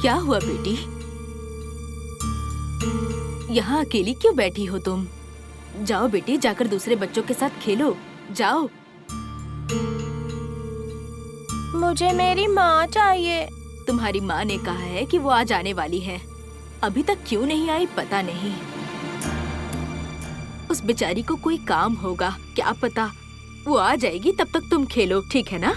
क्या हुआ बेटी? यहाँ अकेली क्यों बैठी हो तुम? जाओ बेटी, जाकर दूसरे बच्चों के साथ खेलो, जाओ। मुझे मेरी माँ चाहिए। तुम्हारी माँ ने कहा है कि वो आज आने वाली है। अभी तक क्यों नहीं आई पता नहीं। उस बेचारी को कोई काम होगा, क्या पता। वो आ जाएगी, तब तक तुम खेलो, ठीक है ना?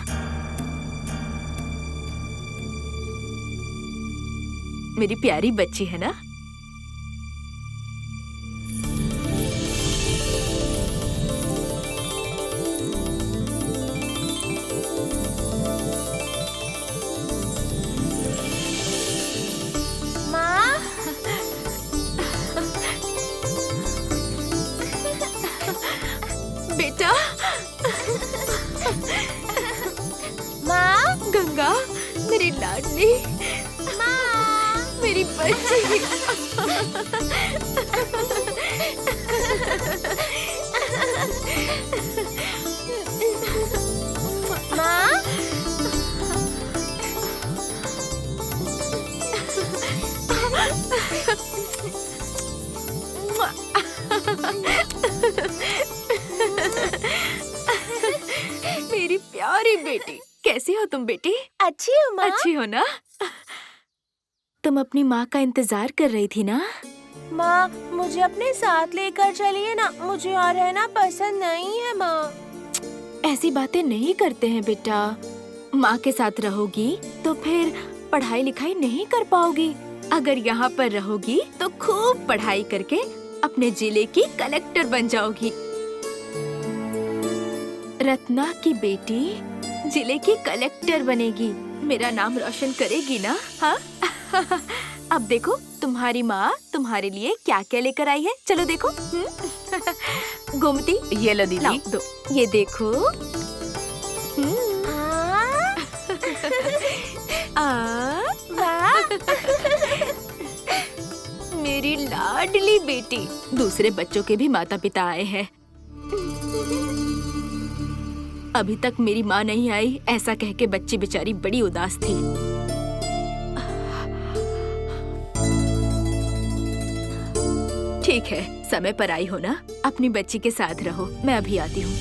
मेरी प्यारी बच्ची है ना? माँ, बेटा। माँ, गंगा, मेरी लाडली, माँ, मेरी बच्ची। माँ। मेरी प्यारी बेटी, कैसी हो तुम बेटी? अच्छी हूँ माँ। अच्छी हो ना? तुम अपनी माँ का इंतजार कर रही थी ना? माँ, मुझे अपने साथ लेकर चलिए ना, मुझे यहाँ रहना पसंद नहीं है माँ। ऐसी बातें नहीं करते हैं बेटा। माँ के साथ रहोगी तो फिर पढ़ाई लिखाई नहीं कर पाओगी। अगर यहाँ पर रहोगी तो खूब पढ़ाई करके अपने जिले की कलेक्टर बन जाओगी। रत्ना की बेटी जिले की कलेक्टर बनेगी, मेरा नाम रोशन करेगी ना? हाँ? अब देखो तुम्हारी माँ तुम्हारे लिए क्या क्या लेकर आई है, चलो देखो। गोमती, ये लो दीदी। लाओ, दो, ये देखो। वाह। मेरी लाडली बेटी। दूसरे बच्चों के भी माता पिता आए हैं। अभी तक मेरी माँ नहीं आई, ऐसा कह के बच्ची बेचारी बड़ी उदास थी। ठीक है, समय पर आई हो ना, अपनी बच्ची के साथ रहो, मैं अभी आती हूँ।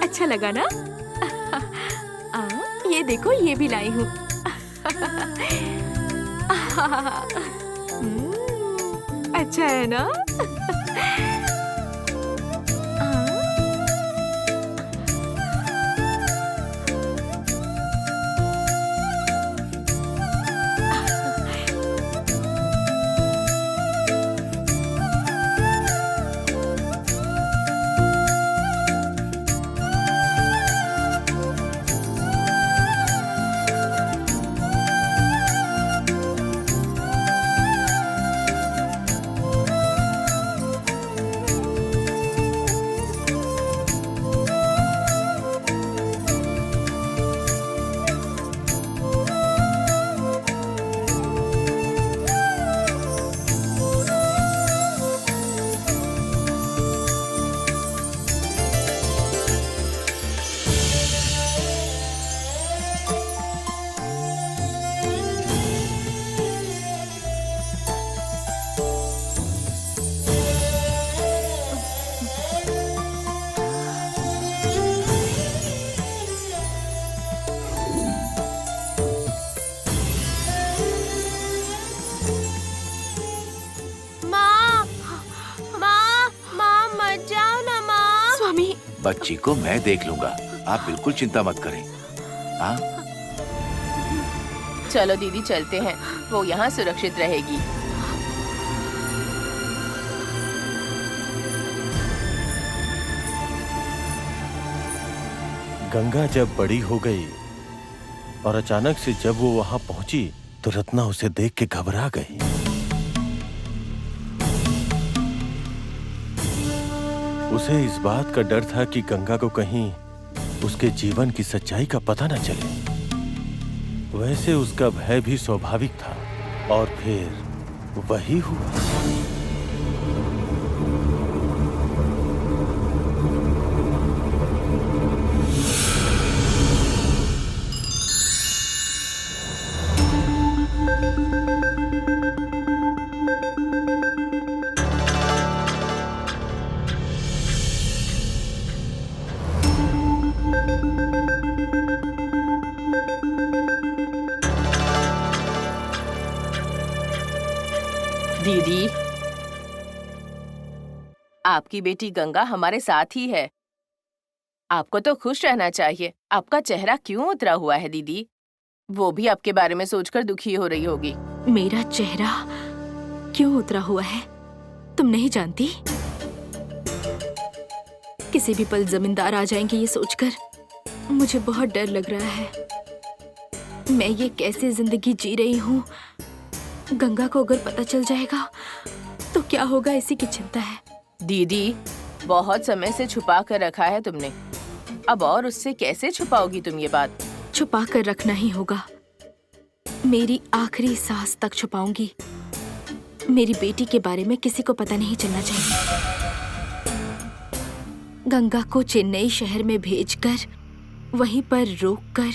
अच्छा लगा ना? ये देखो, ये भी लाई हूँ। अच्छा है ना? बच्ची को मैं देख लूंगा, आप बिल्कुल चिंता मत करें। हाँ? चलो दीदी चलते हैं, वो यहाँ सुरक्षित रहेगी। गंगा जब बड़ी हो गई और अचानक से जब वो वहां पहुंची तो रत्ना उसे देख के घबरा गई। उसे इस बात का डर था कि गंगा को कहीं उसके जीवन की सच्चाई का पता न चले। वैसे उसका भय भी स्वाभाविक था और फिर वही हुआ। दीदी, आपकी बेटी गंगा हमारे साथ ही है। आपको तो खुश रहना चाहिए। आपका चेहरा क्यों उतरा हुआ है दीदी? वो भी आपके बारे में सोचकर दुखी हो रही होगी। मेरा चेहरा क्यों उतरा हुआ है तुम नहीं जानती? किसी भी पल जमींदार आ जाएंगे ये सोचकर मुझे बहुत डर लग रहा है। मैं ये कैसे जिंदगी जी रही हूँ, गंगा को अगर पता चल जाएगा तो क्या होगा, इसी की चिंता है। दीदी, बहुत समय से छुपा कर रखा है तुमने, अब और उससे कैसे छुपाओगी तुम ये बात? छुपा कर रखना ही होगा। मेरी आखिरी सांस तक छुपाऊंगी। मेरी बेटी के बारे में किसी को पता नहीं चलना चाहिए। गंगा को चेन्नई शहर में भेजकर वहीं पर रोककर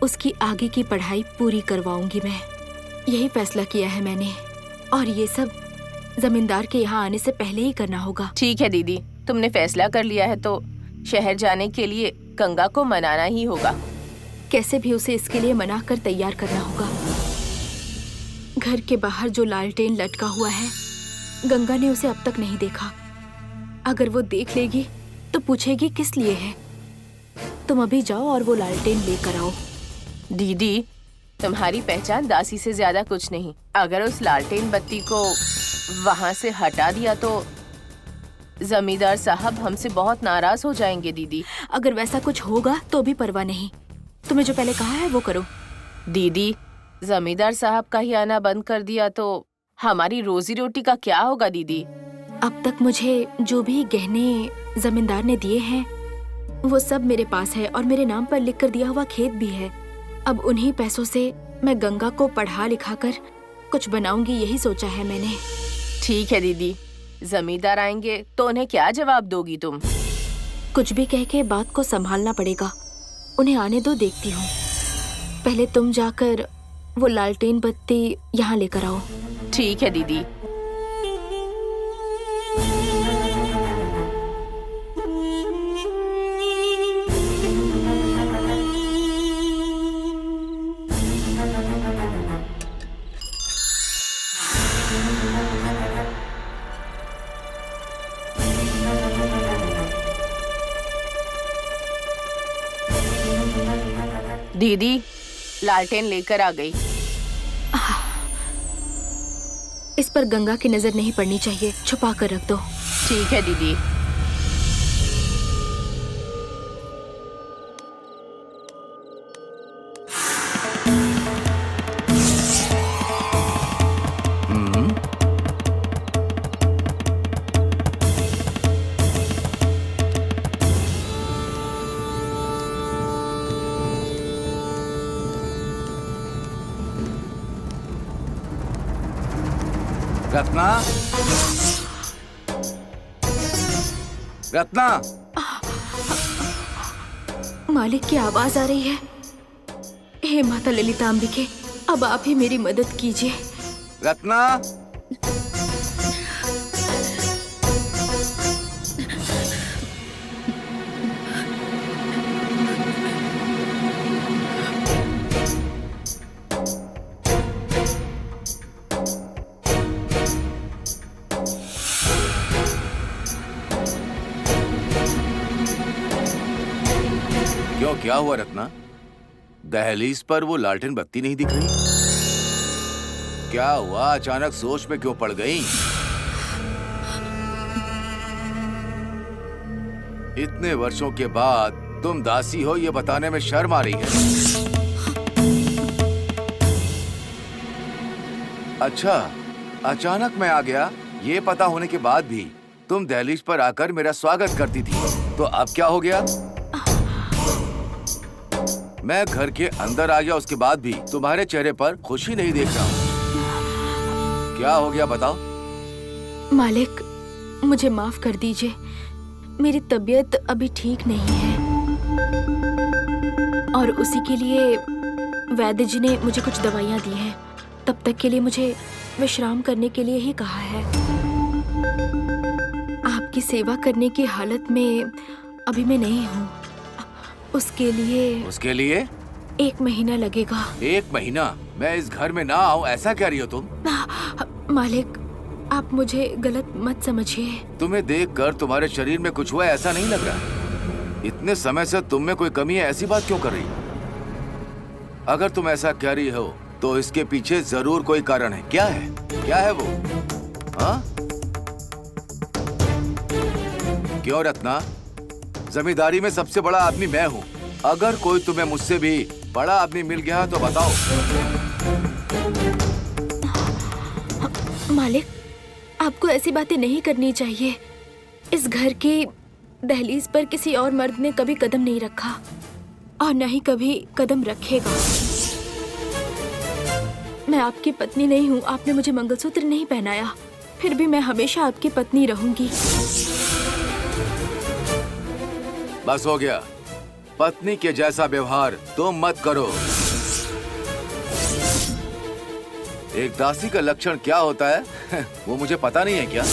उसकी आगे की पढ़ाई पूरी करवाऊंगी मैं। यही फैसला किया है मैंने और ये सब जमींदार के यहाँ आने से पहले ही करना होगा। ठीक है दीदी, तुमने फैसला कर लिया है तो शहर जाने के लिए गंगा को मनाना ही होगा। कैसे भी उसे इसके लिए मना कर तैयार करना होगा। घर के बाहर जो लालटेन लटका हुआ है, गंगा ने उसे अब तक नहीं देखा। अगर वो देख लेगी तो पूछेगी किस लिए है। तुम अभी जाओ और वो लालटेन लेकर आओ। दीदी, तुम्हारी पहचान दासी से ज्यादा कुछ नहीं। अगर उस लालटेन बत्ती को वहाँ से हटा दिया तो जमींदार साहब हमसे बहुत नाराज हो जाएंगे दीदी। अगर वैसा कुछ होगा तो भी परवाह नहीं। तुम्हें जो पहले कहा है वो करो। दीदी, जमींदार साहब का ही आना बंद कर दिया तो हमारी रोजी रोटी का क्या होगा दीदी? अब तक मुझे जो भी गहने जमींदार ने दिए हैं वो सब मेरे पास है और मेरे नाम पर लिख कर दिया हुआ खेत भी है। अब उन्हीं पैसों से मैं गंगा को पढ़ा लिखा कर कुछ बनाऊंगी, यही सोचा है मैंने। ठीक है दीदी, जमींदार आएंगे तो उन्हें क्या जवाब दोगी तुम? कुछ भी कह के बात को संभालना पड़ेगा। उन्हें आने दो, देखती हूँ। पहले तुम जाकर वो लालटेन बत्ती यहाँ लेकर आओ। ठीक है दीदी। दीदी, लालटेन लेकर आ गई। इस पर गंगा की नजर नहीं पड़नी चाहिए, छुपा कर रख दो। ठीक है दीदी। रत्ना, रत्ना, मालिक की आवाज आ रही है। हे माता ललितांबिके, अब आप ही मेरी मदद कीजिए। रत्ना, क्यों, क्या हुआ रत्ना? दहलीज पर वो लालटेन बत्ती नहीं दिख रही? क्या हुआ, अचानक सोच में क्यों पड़ गई? इतने वर्षों के बाद तुम दासी हो ये बताने में शर्म आ रही है। अच्छा, अचानक मैं आ गया ये पता होने के बाद भी तुम दहलीज पर आकर मेरा स्वागत करती थी, तो अब क्या हो गया? मैं घर के अंदर आ गया, उसके बाद भी तुम्हारे चेहरे पर खुशी नहीं देख रहा हूँ। क्या हो गया बताओ। मालिक, मुझे माफ कर दीजिए, मेरी तबीयत अभी ठीक नहीं है और उसी के लिए वैद्य जी ने मुझे कुछ दवाइयाँ दी हैं। तब तक के लिए मुझे विश्राम करने के लिए ही कहा है। आपकी सेवा करने की हालत में अभी मैं नहीं हूँ। उसके लिए 1 महीना लगेगा। 1 महीना? मैं इस घर में ना आऊँ ऐसा कह रही हो तुम? मालिक, आप मुझे गलत मत समझिए। तुम्हें देखकर तुम्हारे शरीर में कुछ हुआ ऐसा नहीं लग रहा। इतने समय से तुम में कोई कमी है ऐसी बात क्यों कर रही हो? अगर तुम ऐसा कह रही हो तो इसके पीछे जरूर कोई कारण है। क्या है वो? हाँ? क्यों रत्ना? जमींदारी में सबसे बड़ा आदमी मैं हूँ। अगर कोई तुम्हें मुझसे भी बड़ा आदमी मिल गया तो बताओ। मालिक, आपको ऐसी बातें नहीं करनी चाहिए। इस घर की दहलीज पर किसी और मर्द ने कभी कदम नहीं रखा और न ही कभी कदम रखेगा। मैं आपकी पत्नी नहीं हूँ, आपने मुझे मंगलसूत्र नहीं पहनाया, फिर भी मैं हमेशा आपकी पत्नी रहूंगी। बस हो गया। पत्नी के जैसा व्यवहार तुम मत करो। एक दासी का लक्षण क्या होता है वो मुझे पता नहीं है क्या?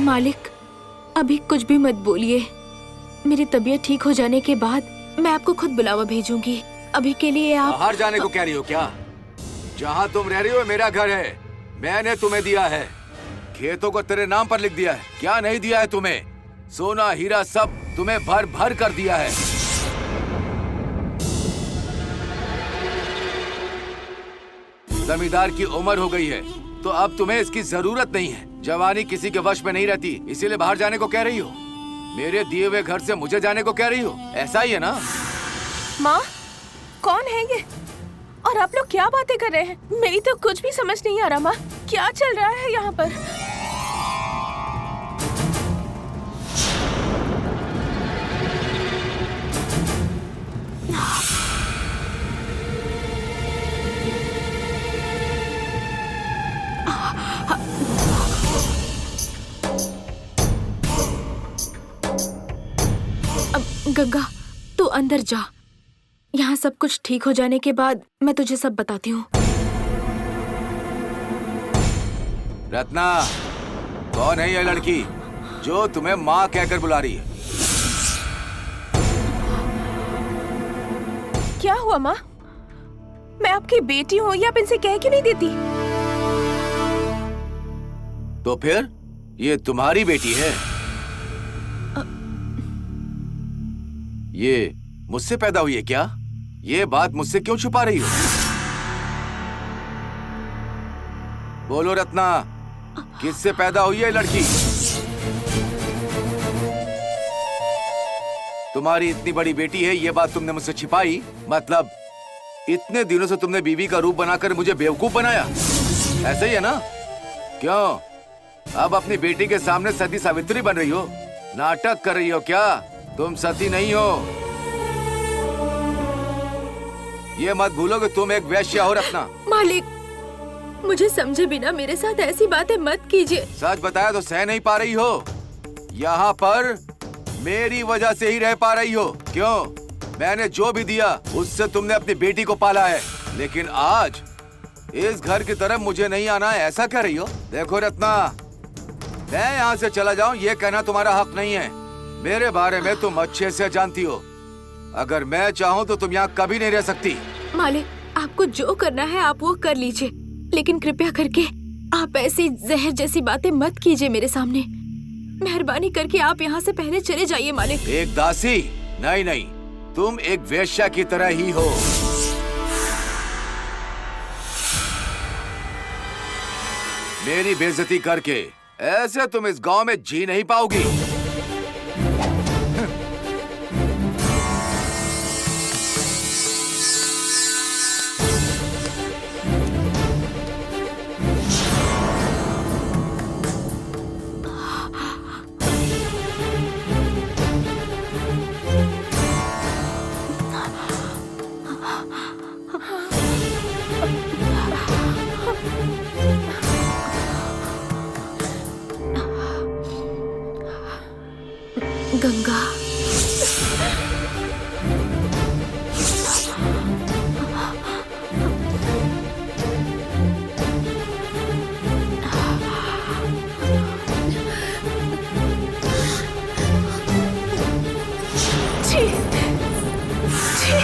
मालिक, अभी कुछ भी मत बोलिए। मेरी तबीयत ठीक हो जाने के बाद मैं आपको खुद बुलावा भेजूंगी। अभी के लिए आप बाहर जाने को कह रही हो क्या? जहाँ तुम रह रही हो मेरा घर है, मैंने तुम्हें दिया है। खेतों को तेरे नाम पर लिख दिया है। क्या नहीं दिया है तुम्हें? सोना हीरा सब तुम्हें भर भर कर दिया है। जमींदार की उम्र हो गई है तो अब तुम्हें इसकी जरूरत नहीं है। जवानी किसी के वश में नहीं रहती, इसीलिए बाहर जाने को कह रही हो। मेरे दिए हुए घर से मुझे जाने को कह रही हो, ऐसा ही है ना? माँ, कौन है ये? और आप लोग क्या बातें कर रहे हैं? मेरी तो कुछ भी समझ नहीं आ रहा। माँ, क्या चल रहा है यहाँ पर? गंगा, तू अंदर जा। यहाँ सब कुछ ठीक हो जाने के बाद मैं तुझे सब बताती हूँ। रत्ना, कौन है ये लड़की जो तुम्हें माँ कहकर बुला रही है? क्या हुआ माँ? मैं आपकी बेटी हूँ, या आप इनसे कह के नहीं देती? तो फिर ये तुम्हारी बेटी है? ये मुझसे पैदा हुई है क्या? ये बात मुझसे क्यों छुपा रही हो? बोलो रत्ना, किससे पैदा हुई है लड़की? तुम्हारी इतनी बड़ी बेटी है, ये बात तुमने मुझसे छिपाई? मतलब इतने दिनों से तुमने बीवी का रूप बनाकर मुझे बेवकूफ बनाया, ऐसे ही है ना? क्यों अब अपनी बेटी के सामने सती सावित्री बन रही हो? नाटक कर रही हो क्या? तुम सती नहीं हो। ये मत भूलो कि तुम एक वेश्या हो रत्ना। मालिक, मुझे समझे बिना मेरे साथ ऐसी बातें मत कीजिए। सच बताया तो सह नहीं पा रही हो। यहाँ पर मेरी वजह से ही रह पा रही हो। क्यों? मैंने जो भी दिया उससे तुमने अपनी बेटी को पाला है, लेकिन आज इस घर की तरफ मुझे नहीं आना है, ऐसा कह रही हो? देखो रत्ना, मैं यहाँ से चला जाऊँ ये कहना तुम्हारा हक नहीं है। मेरे बारे में तुम अच्छे से जानती हो। अगर मैं चाहूँ तो तुम यहाँ कभी नहीं रह सकती। मालिक, आपको जो करना है आप वो कर लीजिए, लेकिन कृपया करके आप ऐसी जहर जैसी बातें मत कीजिए मेरे सामने। मेहरबानी करके आप यहाँ से पहले चले जाइए मालिक। एक दासी? नहीं नहीं, तुम एक वेश्या की तरह ही हो। मेरी बेइज्जती करके ऐसे तुम इस गांव में जी नहीं पाओगी। गंगा, छी, छी।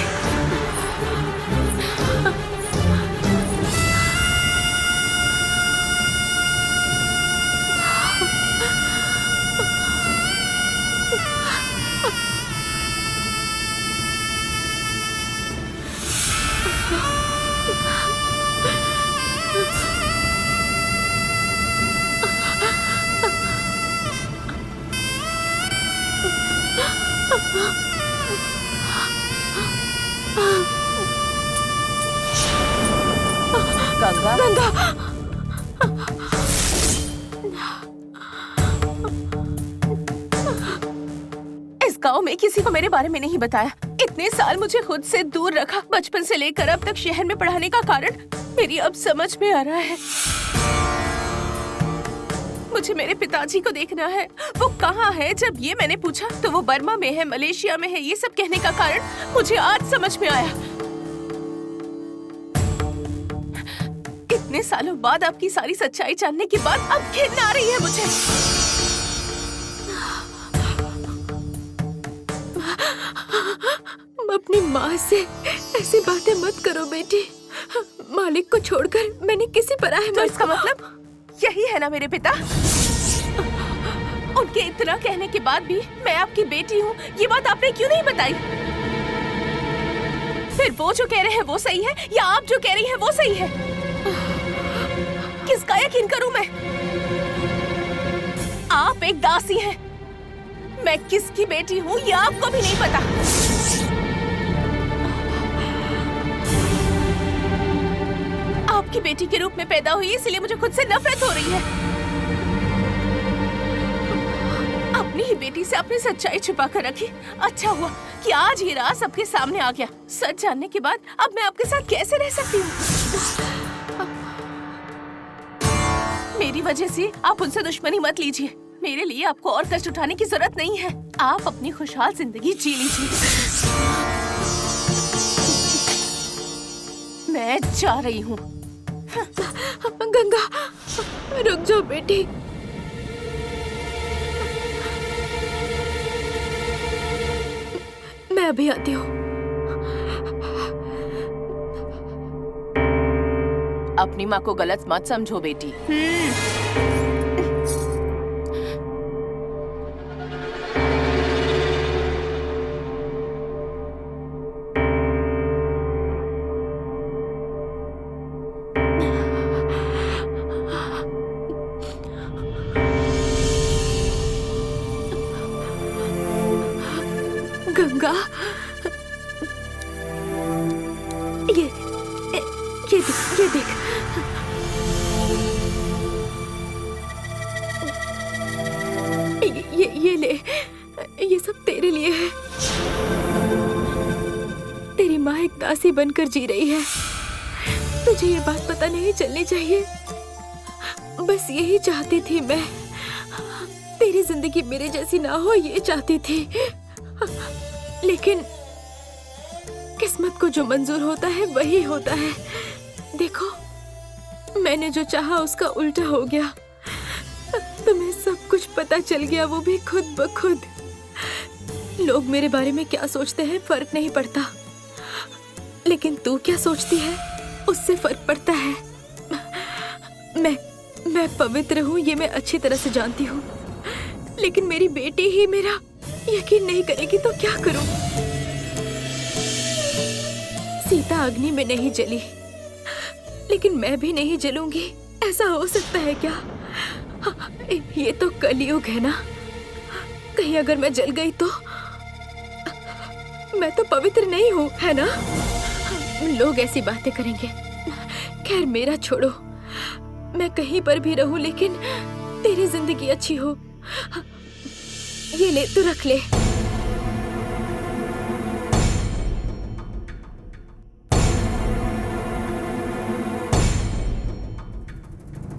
गंगा, इस गांव में किसी को मेरे बारे में नहीं बताया। इतने साल मुझे खुद से दूर रखा, बचपन से लेकर अब तक शहर में पढ़ाने का कारण मेरी अब समझ में आ रहा है। मुझे मेरे पिताजी को देखना है, वो कहाँ है। जब ये मैंने पूछा तो वो बर्मा में है, मलेशिया में है। ये सब कहने का कारण मुझे आज समझ में आया। इतने सालों बाद आपकी सारी सच्चाई जानने के बाद अब घिन आ रही है मुझे। अपनी माँ से ऐसी बातें मत करो बेटी। मालिक को छोड़कर मैंने किसी पराये तो इसका मतलब यही है ना मेरे पिता? उनके इतना कहने के बाद भी मैं आपकी बेटी हूँ, ये बात आपने क्यों नहीं बताई? फिर वो जो कह रहे हैं वो सही है या आप जो कह रही हैं वो सही है? किसका यकीन करूं मैं? आप एक दासी हैं। मैं किसकी बेटी हूँ ये आपको भी नहीं पता। आपकी बेटी के रूप में पैदा हुई इसलिए मुझे खुद से नफरत हो रही है। अपनी ही बेटी से अपनी सच्चाई छुपा कर रखी। अच्छा हुआ कि आज ये राज सबके सामने आ गया। सच जानने के बाद अब मैं आपके साथ कैसे रह सकती हूँ? मेरी वजह से आप उनसे दुश्मनी मत लीजिए। मेरे लिए आपको और कष्ट उठाने की जरूरत नहीं है। आप अपनी खुशहाल जिंदगी जी लीजिए। मैं जा रही हूँ। गंगा, रुक जाओ बेटी। मैं अभी आती हूँ। अपनी माँ को गलत मत समझो बेटी। गंगा, ये देख। ये ले, ये सब तेरे लिए है। तेरी माँ एक दासी बनकर जी रही है। तुझे ये बात पता नहीं चलनी चाहिए। बस यही चाहती थी मैं। तेरी जिंदगी मेरे जैसी ना हो, ये चाहती थी। लेकिन किस्मत को जो मंजूर होता है वही होता है। देखो, मैंने जो चाहा उसका उल्टा हो गया। तुम्हें सब कुछ पता चल गया, वो भी खुद ब खुद। लोग मेरे बारे में क्या सोचते हैं फर्क नहीं पड़ता, लेकिन तू क्या सोचती है उससे फर्क पड़ता है। मैं पवित्र हूँ, ये मैं अच्छी तरह से जानती हूँ। लेकिन मेरी बेटी ही मेरा यकीन नहीं करेगी तो क्या करूं? सीता अग्नि में नहीं जली, लेकिन मैं भी नहीं जलूंगी ऐसा हो सकता है क्या? ये तो कलयुग है ना। कहीं अगर मैं जल गई तो मैं तो पवित्र नहीं हूँ, है ना? लोग ऐसी बातें करेंगे। खैर मेरा छोड़ो, मैं कहीं पर भी रहूं लेकिन तेरी जिंदगी अच्छी हो। ये ले, तू रख ले।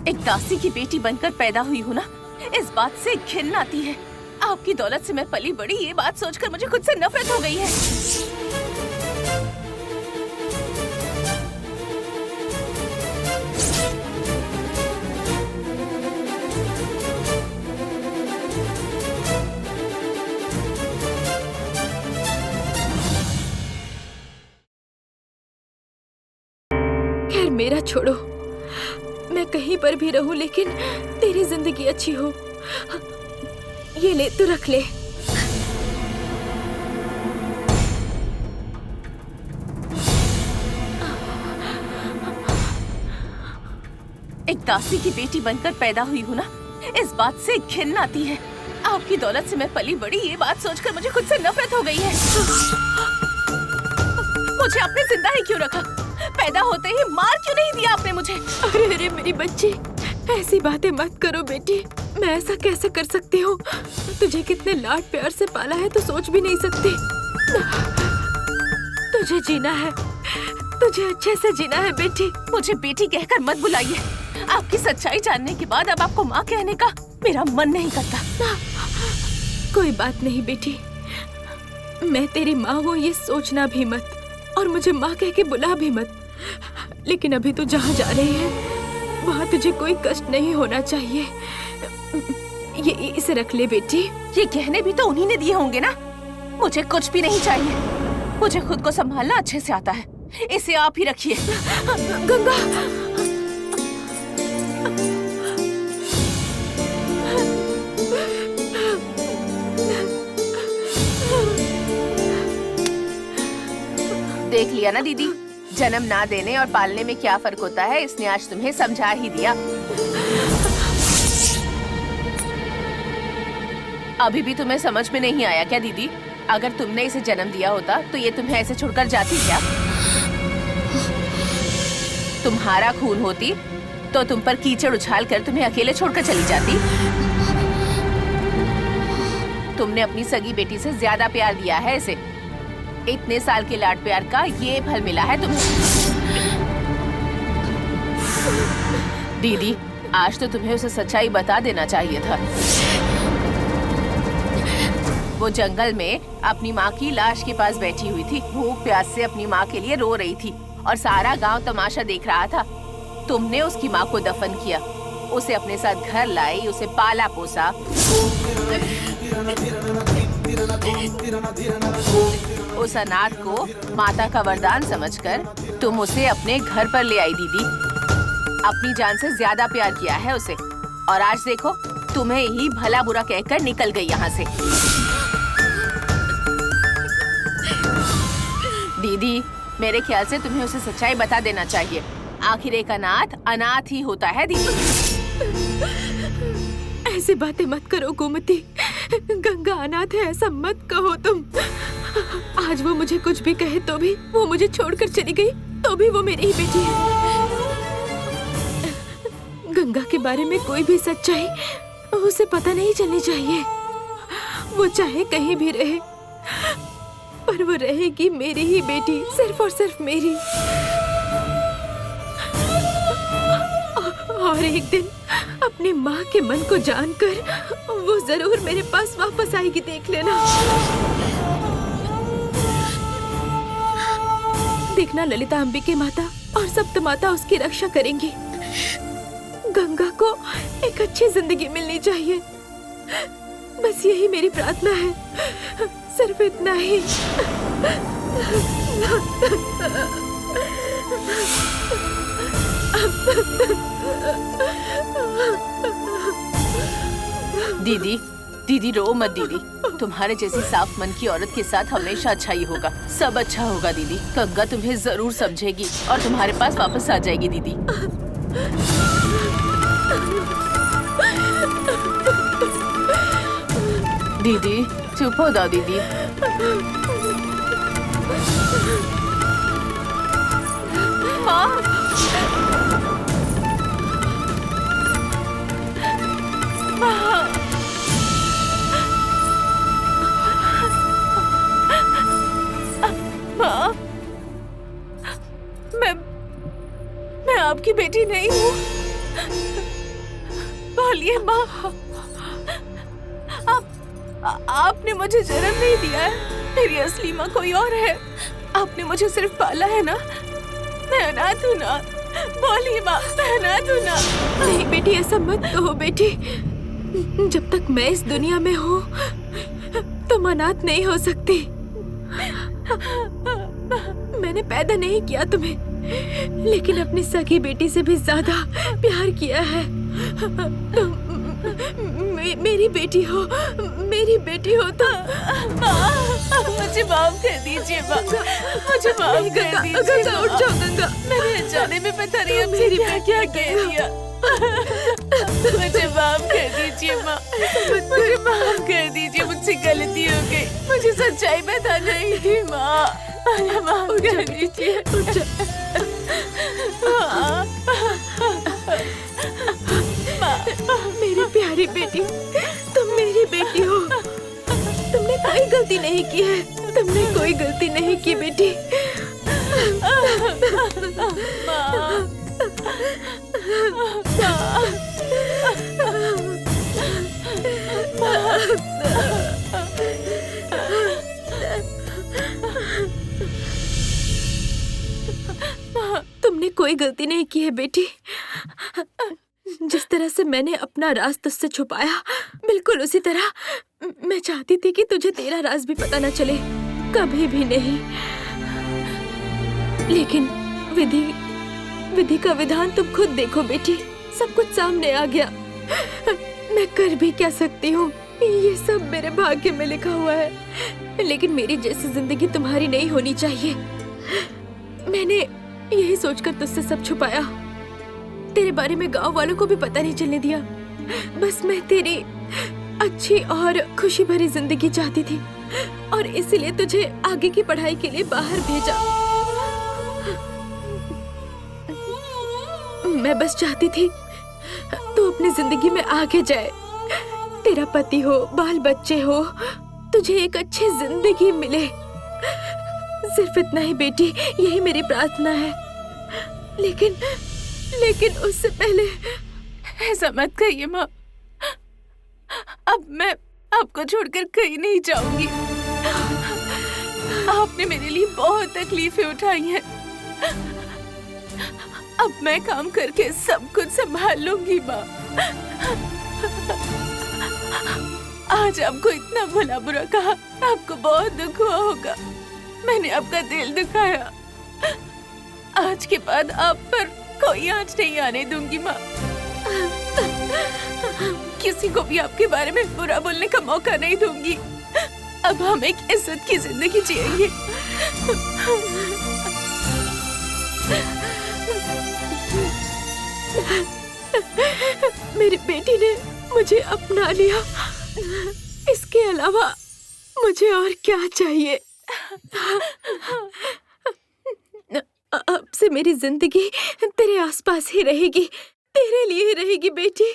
एक दासी की बेटी बनकर पैदा हुई हूँ ना, इस बात से घिन आती है। आपकी दौलत से मैं पली बड़ी, ये बात सोचकर मुझे खुद से नफरत हो गई है। खैर मेरा छोड़ो, मैं कहीं पर भी रहूं लेकिन तेरी जिंदगी अच्छी हो। ये ले, तू रख ले। एक दासी की बेटी बनकर पैदा हुई हूँ ना, इस बात से घिन आती है। आपकी दौलत से मैं पली बड़ी, ये बात सोचकर मुझे खुद से नफरत हो गई है। मुझे आपने जिंदा ही क्यों रखा? पैदा होते ही मार क्यों नहीं दिया आपने मुझे? अरे अरे मेरी बच्ची, ऐसी बातें मत करो बेटी। मैं ऐसा कैसे कर सकती हूँ? तुझे कितने लाड प्यार से पाला है तो सोच भी नहीं सकती। तुझे जीना है, तुझे अच्छे से जीना है बेटी। मुझे बेटी कहकर मत बुलाइए। आपकी सच्चाई जानने के बाद अब आपको माँ कहने का मेरा मन नहीं करता। कोई बात नहीं बेटी, मैं तेरी माँ हूँ ये सोचना भी मत, और मुझे माँ कह के बुला भी मत। लेकिन अभी तो जहाँ जा रही है वहाँ तुझे कोई कष्ट नहीं होना चाहिए। ये इसे रख ले बेटी। ये गहने भी तो उन्हीं ने दिए होंगे ना। मुझे कुछ भी नहीं चाहिए। मुझे खुद को संभालना अच्छे से आता है। इसे आप ही रखिए। गंगा, देख लिया ना दीदी, जन्म ना देने और पालने में क्या फर्क होता है। इसने आज तुम्हें समझा ही दिया। अभी भी तुम्हें समझ में नहीं आया क्या दीदी? अगर तुमने इसे जन्म दिया होता तो ये तुम्हें ऐसे छोड़कर जाती क्या? तुम्हारा खून होती तो तुम पर कीचड़ उछाल कर तुम्हें अकेले छोड़कर चली जाती। तुमने अपनी सगी बेटी से ज्यादा प्यार दिया है इसे। इतने साल के लाड प्यार का ये फल मिला है तुम्हें। दीदी, आज तो तुम्हें उसे सच्चाई बता देना चाहिए था। वो जंगल में अपनी माँ की लाश के पास बैठी हुई थी, भूख प्यास से अपनी माँ के लिए रो रही थी और सारा गांव तमाशा देख रहा था। तुमने उसकी माँ को दफन किया, उसे अपने साथ घर लाई, उसे पाला पोसा। उस अनाथ को माता का वरदान समझकर तुम उसे अपने घर पर ले आई दीदी। अपनी जान से ज्यादा प्यार किया है उसे, और आज देखो तुम्हें ही भला बुरा कहकर निकल गई यहाँ से। दीदी, मेरे ख्याल से तुम्हें उसे सच्चाई बता देना चाहिए। आखिर एक अनाथ अनाथ ही होता है दीदी। ऐसी बातें मत करो गोमती। गंगा अनाथ है ऐसा मत कहो तुम। आज वो मुझे कुछ भी कहे तो भी, वो मुझे छोड़कर चली गई तो भी वो मेरी ही बेटी है। गंगा के बारे में कोई भी सच्चाई उसे पता नहीं चलनी चाहिए। वो चाहे कहीं भी रहे, पर वो रहेगी मेरी ही बेटी, सिर्फ और सिर्फ मेरी। और एक दिन अपनी माँ के मन को जानकर वो जरूर मेरे पास वापस आएगी, देख लेना। देखना ललिता अंबिके माता और सप्त माता उसकी रक्षा करेंगी। गंगा को एक अच्छी जिंदगी मिलनी चाहिए, बस यही मेरी प्रार्थना है, सिर्फ इतना ही। दीदी, दीदी रो मत दीदी। तुम्हारे जैसी साफ मन की औरत के साथ हमेशा अच्छा ही होगा, सब अच्छा होगा दीदी। गंगा तुम्हें जरूर समझेगी और तुम्हारे पास वापस आ जाएगी दीदी। दीदी चुप हो जाओ दीदी। माँ, मैं आपकी बेटी नहीं हूँ। बोलिए माँ, आपने मुझे जन्म नहीं दिया है। मेरी असली माँ कोई और है। आपने मुझे सिर्फ पाला है ना। मैं अनाथ हूँ ना। बोलिए माँ, मैं अनाथ हूँ ना। नहीं बेटी, ऐसा मत कहो बेटी। जब तक मैं इस दुनिया में हूँ तुम अनाथ नहीं हो सकती। मैंने पैदा नहीं किया तुम्हें, लेकिन अपनी सगी बेटी से भी ज्यादा प्यार किया है। तुम मेरी बेटी हो, मेरी बेटी हो तुम। मुझे माफ कर दीजिए माँ, मुझे माफ कर दीजिए। गंगा उठ जाओ गंगा। मैंने अनजाने में पता नहीं अब मेरी क्या कह दिया। मुझे माफ कर दीजिए माँ, मुझे माफ कर दीजिए। मुझसे गलती हो गई, मुझे सच्चाई बता नहीं थी माँ। मुझे माफ कर दीजिए। मेरी प्यारी बेटी, तुम मेरी बेटी हो। तुमने कोई गलती नहीं की है, तुमने कोई गलती नहीं की बेटी। तुमने कोई गलती नहीं की है बेटी। जिस तरह से मैंने अपना राज तुझसे छुपाया, बिल्कुल उसी तरह मैं चाहती थी कि तुझे तेरा राज भी पता न चले, कभी भी नहीं। लेकिन विधि का विधान तुम खुद देखो बेटी, सब कुछ सामने आ गया। मैं कर भी क्या सकती हूँ, ये सब मेरे भाग्य में लिखा हुआ है। लेकिन मेरी जैसी जिंदगी तुम्हारी नहीं होनी चाहिए। मैंने यही सोचकर तुझसे सब छुपाया। तेरे बारे में गांव वालों को भी पता नहीं चलने दिया। बस मैं तेरी अच्छी और खुशी भरी जिंदगी चाहती थी, और इसीलिए तुझे आगे की पढ़ाई के लिए बाहर भेजा। मैं बस चाहती थी तू अपनी जिंदगी में आगे जाए, तेरा पति हो, बाल बच्चे हो, तुझे एक अच्छी जिंदगी मिले। सिर्फ इतना ही बेटी, यही मेरी प्रार्थना है। लेकिन उससे पहले ऐसा मत कहिए माँ। अब मैं आपको छोड़कर कहीं नहीं जाऊंगी। आपने मेरे लिए बहुत तकलीफें उठाई हैं। अब मैं काम करके सब कुछ संभाल लूंगी माँ। आज आपको इतना भला बुरा कहा, आपको बहुत दुख हुआ होगा। मैंने आपका दिल दुखाया। आज के बाद आप पर कोई आंच नहीं आने दूंगी माँ। किसी को भी आपके बारे में बुरा बोलने का मौका नहीं दूंगी। अब हम एक इज्जत की जिंदगी जिएंगे। मेरी बेटी ने मुझे अपना लिया, इसके अलावा मुझे और क्या चाहिए। अब से मेरी जिंदगी तेरे आसपास ही रहेगी, तेरे लिए ही रहेगी बेटी।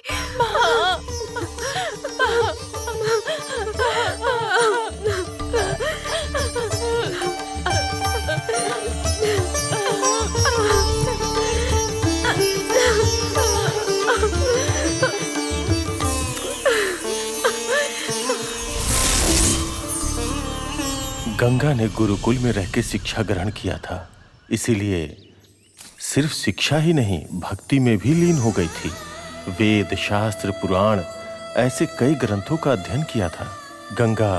गंगा ने गुरुकुल में रह के शिक्षा ग्रहण किया था, इसीलिए सिर्फ शिक्षा ही नहीं, भक्ति में भी लीन हो गई थी। वेद, शास्त्र, पुराण ऐसे कई ग्रंथों का अध्ययन किया था। गंगा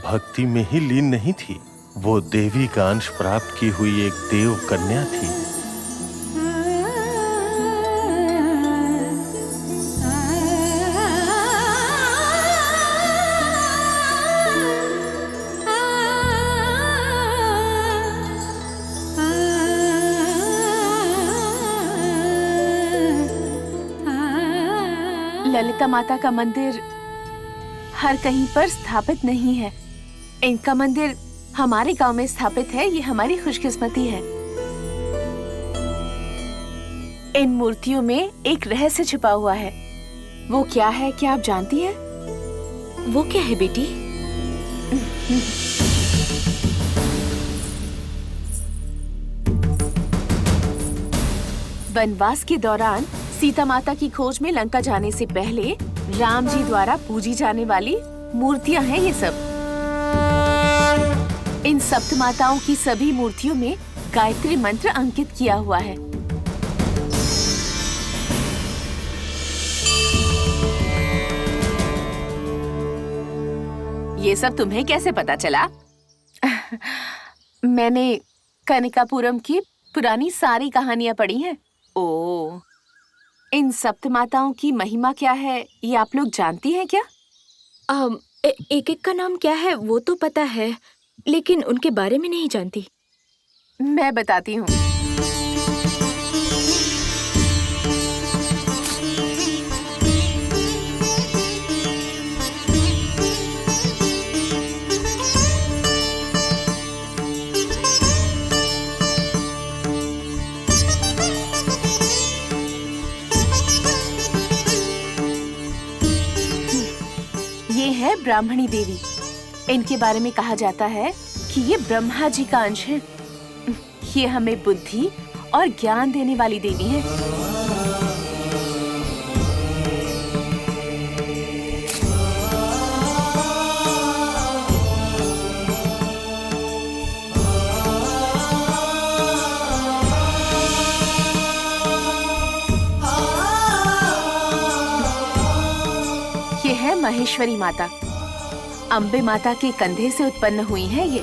भक्ति में ही लीन नहीं थी, वो देवी का अंश प्राप्त की हुई एक देव कन्या थी। ललिता माता का मंदिर हर कहीं पर स्थापित नहीं है। इनका मंदिर हमारे गांव में स्थापित है, ये हमारी खुशकिस्मती है। इन मूर्तियों में एक रहस्य छिपा हुआ है। वो क्या है, क्या आप जानती हैं? वो क्या है बेटी? वनवास के दौरान सीता माता की खोज में लंका जाने से पहले राम जी द्वारा पूजी जाने वाली मूर्तियां हैं ये सब। इन सप्त माताओं की सभी मूर्तियों में गायत्री मंत्र अंकित किया हुआ है। ये सब तुम्हें कैसे पता चला? मैंने कनिकापुरम की पुरानी सारी कहानियां पढ़ी हैं। ओह, इन सप्त माताओं की महिमा क्या है ये आप लोग जानती हैं क्या? एक एक का नाम क्या है वो तो पता है, लेकिन उनके बारे में नहीं जानती। मैं बताती हूँ। ये है ब्राह्मणी देवी। इनके बारे में कहा जाता है कि ये ब्रह्मा जी का अंश है। ये हमें बुद्धि और ज्ञान देने वाली देवी है। ये है महेश्वरी माता। अम्बे माता के कंधे से उत्पन्न हुई है ये।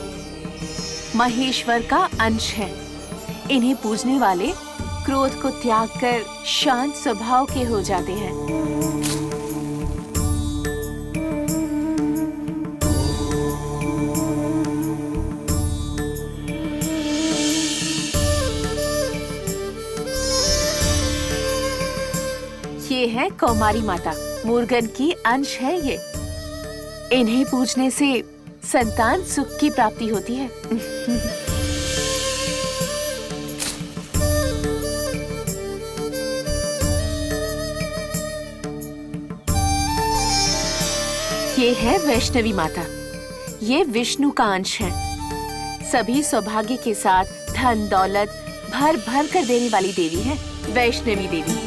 महेश्वर का अंश है। इन्हें पूजने वाले क्रोध को त्याग कर शांत स्वभाव के हो जाते हैं। ये है कौमारी माता। मुर्गन की अंश है ये। इन्हें पूजने से संतान सुख की प्राप्ति होती है। ये है वैष्णवी माता। ये विष्णु का अंश है। सभी सौभाग्य के साथ धन दौलत भर भर कर देने वाली देवी है वैष्णवी देवी।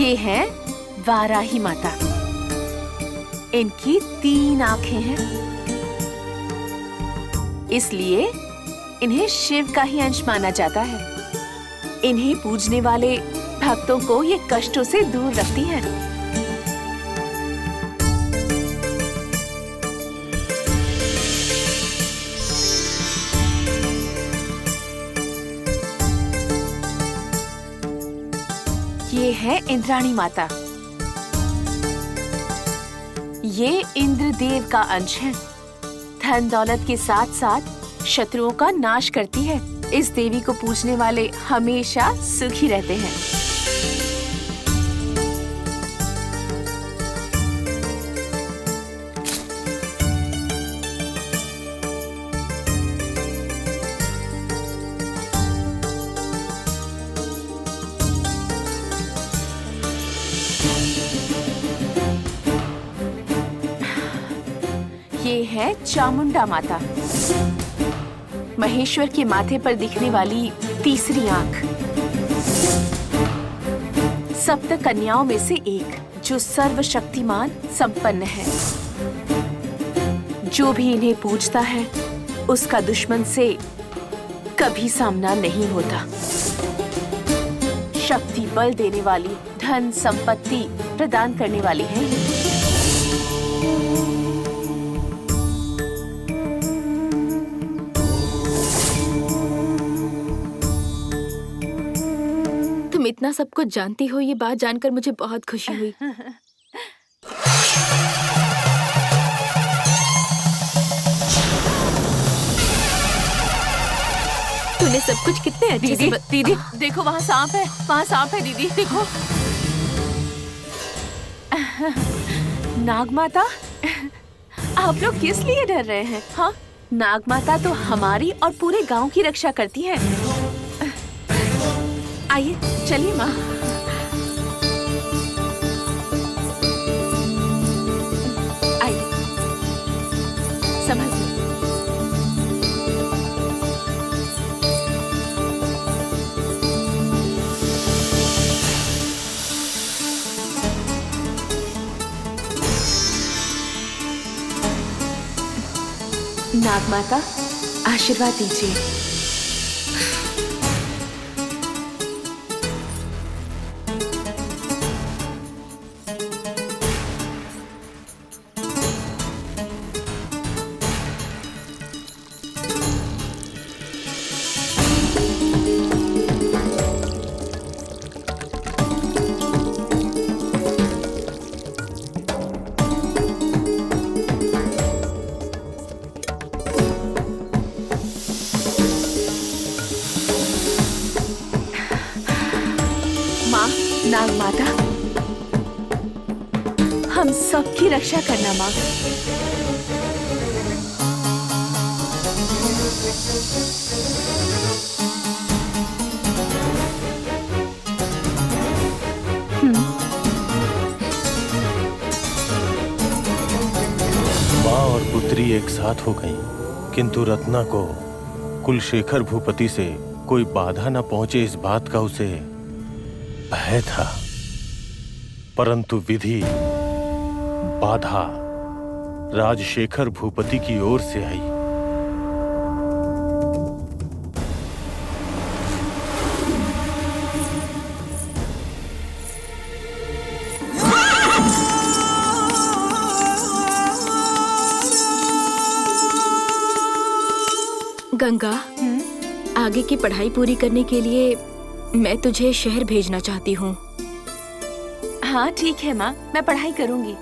ये है वाराही माता। इनकी 3 आंखें हैं, इसलिए इन्हें शिव का ही अंश माना जाता है। इन्हें पूजने वाले भक्तों को ये कष्टों से दूर रखती हैं। ये है इंद्राणी माता। ये इंद्रदेव का अंश है। धन दौलत के साथ साथ शत्रुओं का नाश करती है। इस देवी को पूजने वाले हमेशा सुखी रहते हैं। ये है चामुंडा माता। महेश्वर के माथे पर दिखने वाली तीसरी आंख। सप्त कन्याओं में से एक जो सर्वशक्तिमान संपन्न है। जो भी इन्हें पूजता है उसका दुश्मन से कभी सामना नहीं होता। शक्ति बल देने वाली, धन संपत्ति प्रदान करने वाली है। तुम इतना सब कुछ जानती हो, ये बात जानकर मुझे बहुत खुशी हुई। सब कुछ कितने अच्छे से दीदी देखो वहाँ सांप है, वहाँ सांप है दीदी देखो। नागमाता, आप लोग किस लिए डर रहे हैं? हाँ, नागमाता तो हमारी और पूरे गांव की रक्षा करती हैं। आइए चलिए माँ। आइए, संभल। नागमाता आशीर्वाद दीजिए। नागमाता, हम सबकी रक्षा करना माँ। माँ और पुत्री एक साथ हो गईं, किंतु रत्ना को कुलशेखर भूपति से कोई बाधा न पहुंचे इस बात का उसे भय था। परंतु विधि बाधा राजशेखर भूपति की ओर से आई। गंगा, आगे की पढ़ाई पूरी करने के लिए मैं तुझे शहर भेजना चाहती हूँ। हाँ ठीक है माँ, मैं पढ़ाई करूँगी,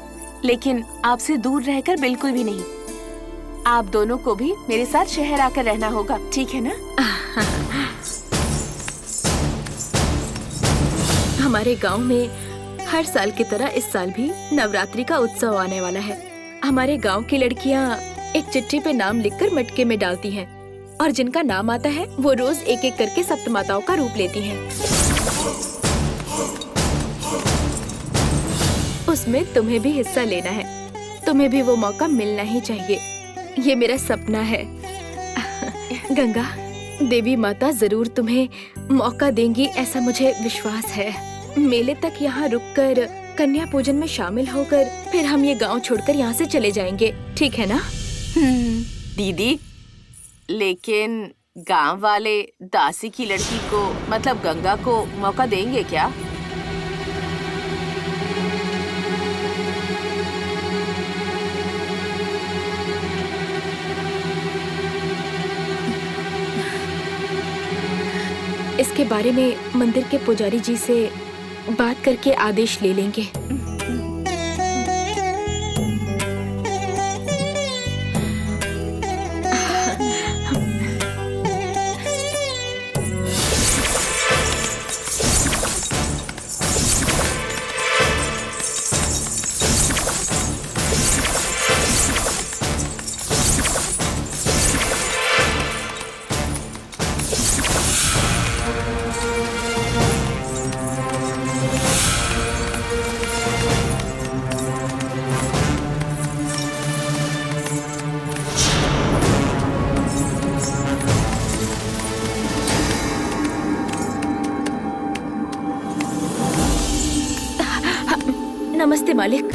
लेकिन आपसे दूर रहकर बिल्कुल भी नहीं। आप दोनों को भी मेरे साथ शहर आकर रहना होगा, ठीक है ना? हमारे गांव में हर साल की तरह इस साल भी नवरात्रि का उत्सव आने वाला है। हमारे गांव की लड़कियां एक चिट्ठी पे नाम लिखकर मटके में डालती हैं और जिनका नाम आता है वो रोज एक एक करके सप्तमाताओं का रूप लेती हैं। उसमें तुम्हें भी हिस्सा लेना है। तुम्हें भी वो मौका मिलना ही चाहिए। ये मेरा सपना है। गंगा, देवी माता जरूर तुम्हें मौका देंगी, ऐसा मुझे विश्वास है। मेले तक यहाँ रुककर कन्या पूजन में शामिल होकर फिर हम ये गांव छोड़कर यहाँ से चले जाएंगे, ठीक है ना? दीदी, लेकिन गांव वाले दासी की लड़की को मतलब गंगा को मौका देंगे क्या? इसके बारे में मंदिर के पुजारी जी से बात करके आदेश ले लेंगे। नमस्ते मालिक।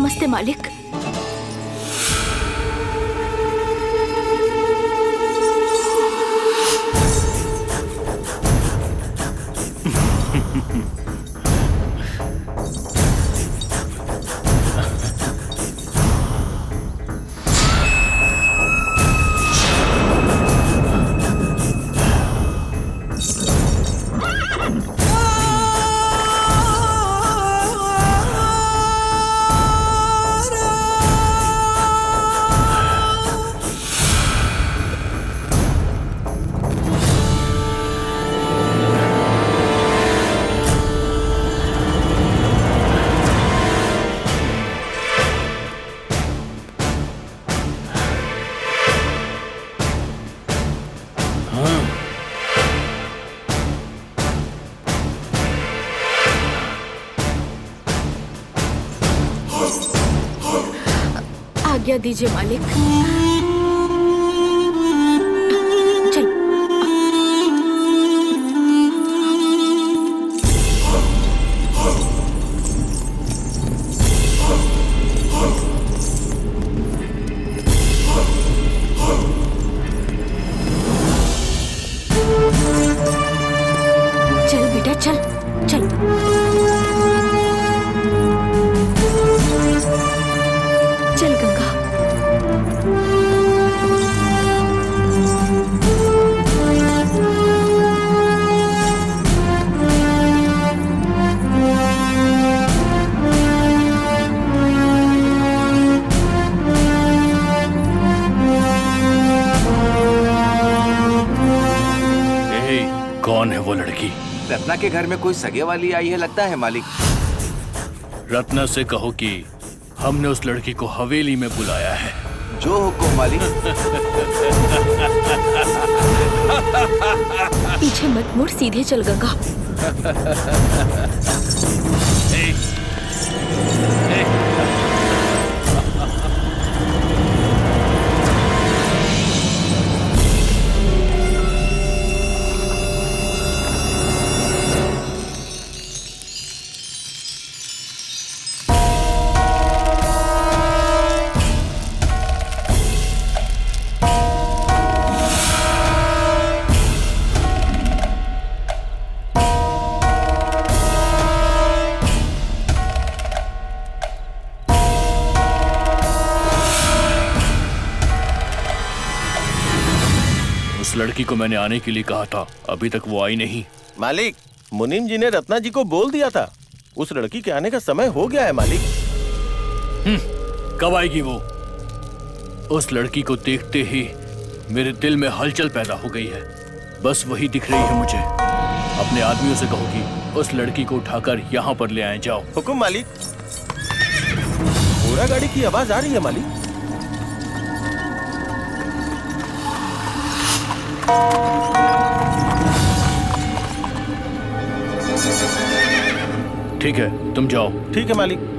नमस्ते मालिक। आज्ञा दीजिए मालिक। चल। चल बेटा चल चल। चल गंगा। कौन है वो लड़की? रत्ना के घर में कोई सगे वाली आई है लगता है मालिक। रत्ना से कहो कि हमने उस लड़की को हवेली में बुलाया है। जो हुक्म मालिक। पीछे मत मुड़, सीधे चल गंगा। उस लड़की को मैंने आने के लिए कहा था, अभी तक वो आई नहीं। मालिक, मुनीम जी ने रत्ना जी को बोल दिया था। उस लड़की के आने का समय हो गया है मालिक। कब आएगी वो? उस लड़की को देखते ही मेरे दिल में हलचल पैदा हो गई है। बस वही दिख रही है मुझे। अपने आदमियों से कहो कि उस लड़की को उठाकर यहाँ पर ले आए। जाओ। हुकुम मालिक। घोड़ा गाड़ी की आवाज आ रही है मालिक। ठीक है, तुम जाओ। ठीक है मालिक।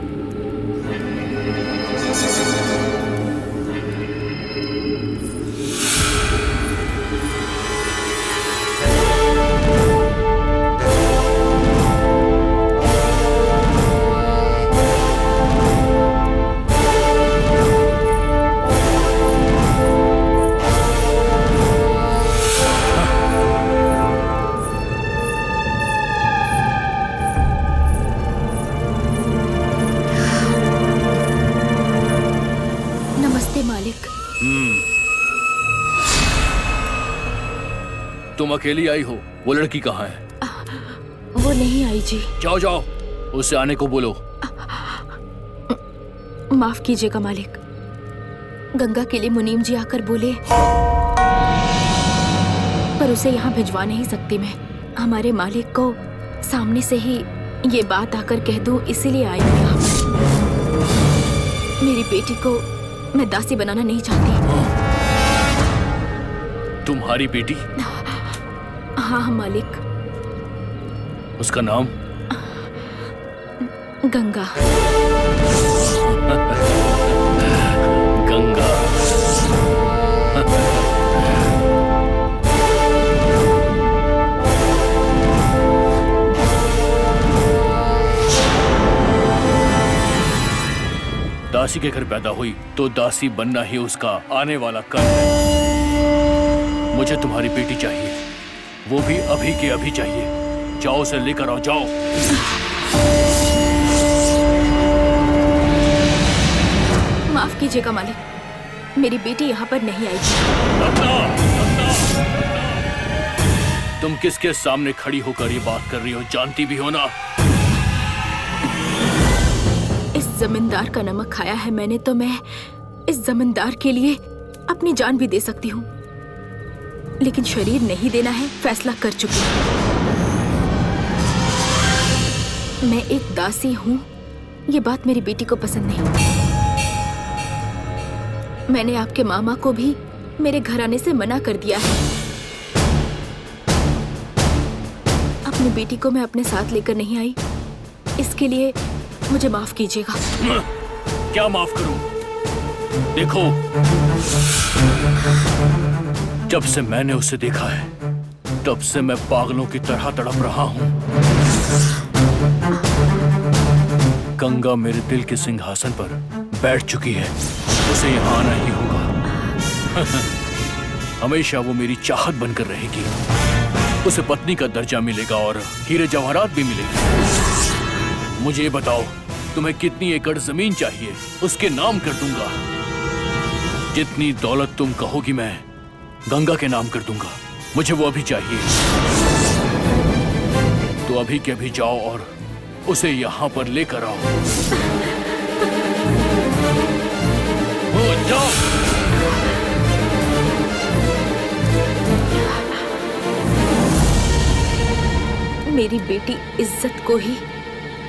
तुम अकेली आई हो? वो लड़की कहाँ है? वो नहीं आई जी। जाओ जाओ, उससे आने को बोलो। माफ कीजिएगा मालिक, गंगा के लिए मुनीम जी आकर बोले, पर उसे यहाँ भिजवा नहीं सकती मैं। हमारे मालिक को सामने से ही ये बात आकर कह दूं, इसीलिए आई हूँ यहाँ। मेरी बेटी को मैं दासी बनाना नहीं चाहती। तुम्हारी बेटी? हाँ मालिक। उसका नाम? गंगा। गंगा। दासी के घर पैदा हुई तो दासी बनना ही उसका आने वाला कर्म है। मुझे तुम्हारी बेटी चाहिए, वो भी अभी के अभी चाहिए। जाओ उसे लेकर आओ, जाओ। माफ कीजिएगा मालिक, मेरी बेटी यहाँ पर नहीं आएगी। रत्ना, रत्ना, तुम किसके सामने खड़ी होकर ये बात कर रही हो? जानती भी हो ना? इस जमींदार का नमक खाया है मैंने तो मैं इस जमींदार के लिए अपनी जान भी दे सकती हूँ, लेकिन शरीर नहीं देना है फैसला कर चुकी हूँ। मैं एक दासी हूँ, ये बात मेरी बेटी को पसंद नहीं। मैंने आपके मामा को भी मेरे घर आने से मना कर दिया है। अपनी बेटी को मैं अपने साथ लेकर नहीं आई, इसके लिए मुझे माफ कीजिएगा। क्या माफ करूं? देखो, जब से मैंने उसे देखा है तब से मैं पागलों की तरह तड़प रहा हूं। गंगा मेरे दिल के सिंहासन पर बैठ चुकी है, उसे यहाँ आना ही होगा। हमेशा वो मेरी चाहत बनकर रहेगी। उसे पत्नी का दर्जा मिलेगा और हीरे जवाहरात भी मिलेंगे। मुझे बताओ, तुम्हें कितनी एकड़ जमीन चाहिए? उसके नाम कर दूंगा। जितनी दौलत तुम कहोगी मैं गंगा के नाम कर दूंगा। मुझे वो अभी चाहिए, तो अभी के अभी जाओ और उसे यहाँ पर लेकर आओ। जाओ। मेरी बेटी इज्जत को ही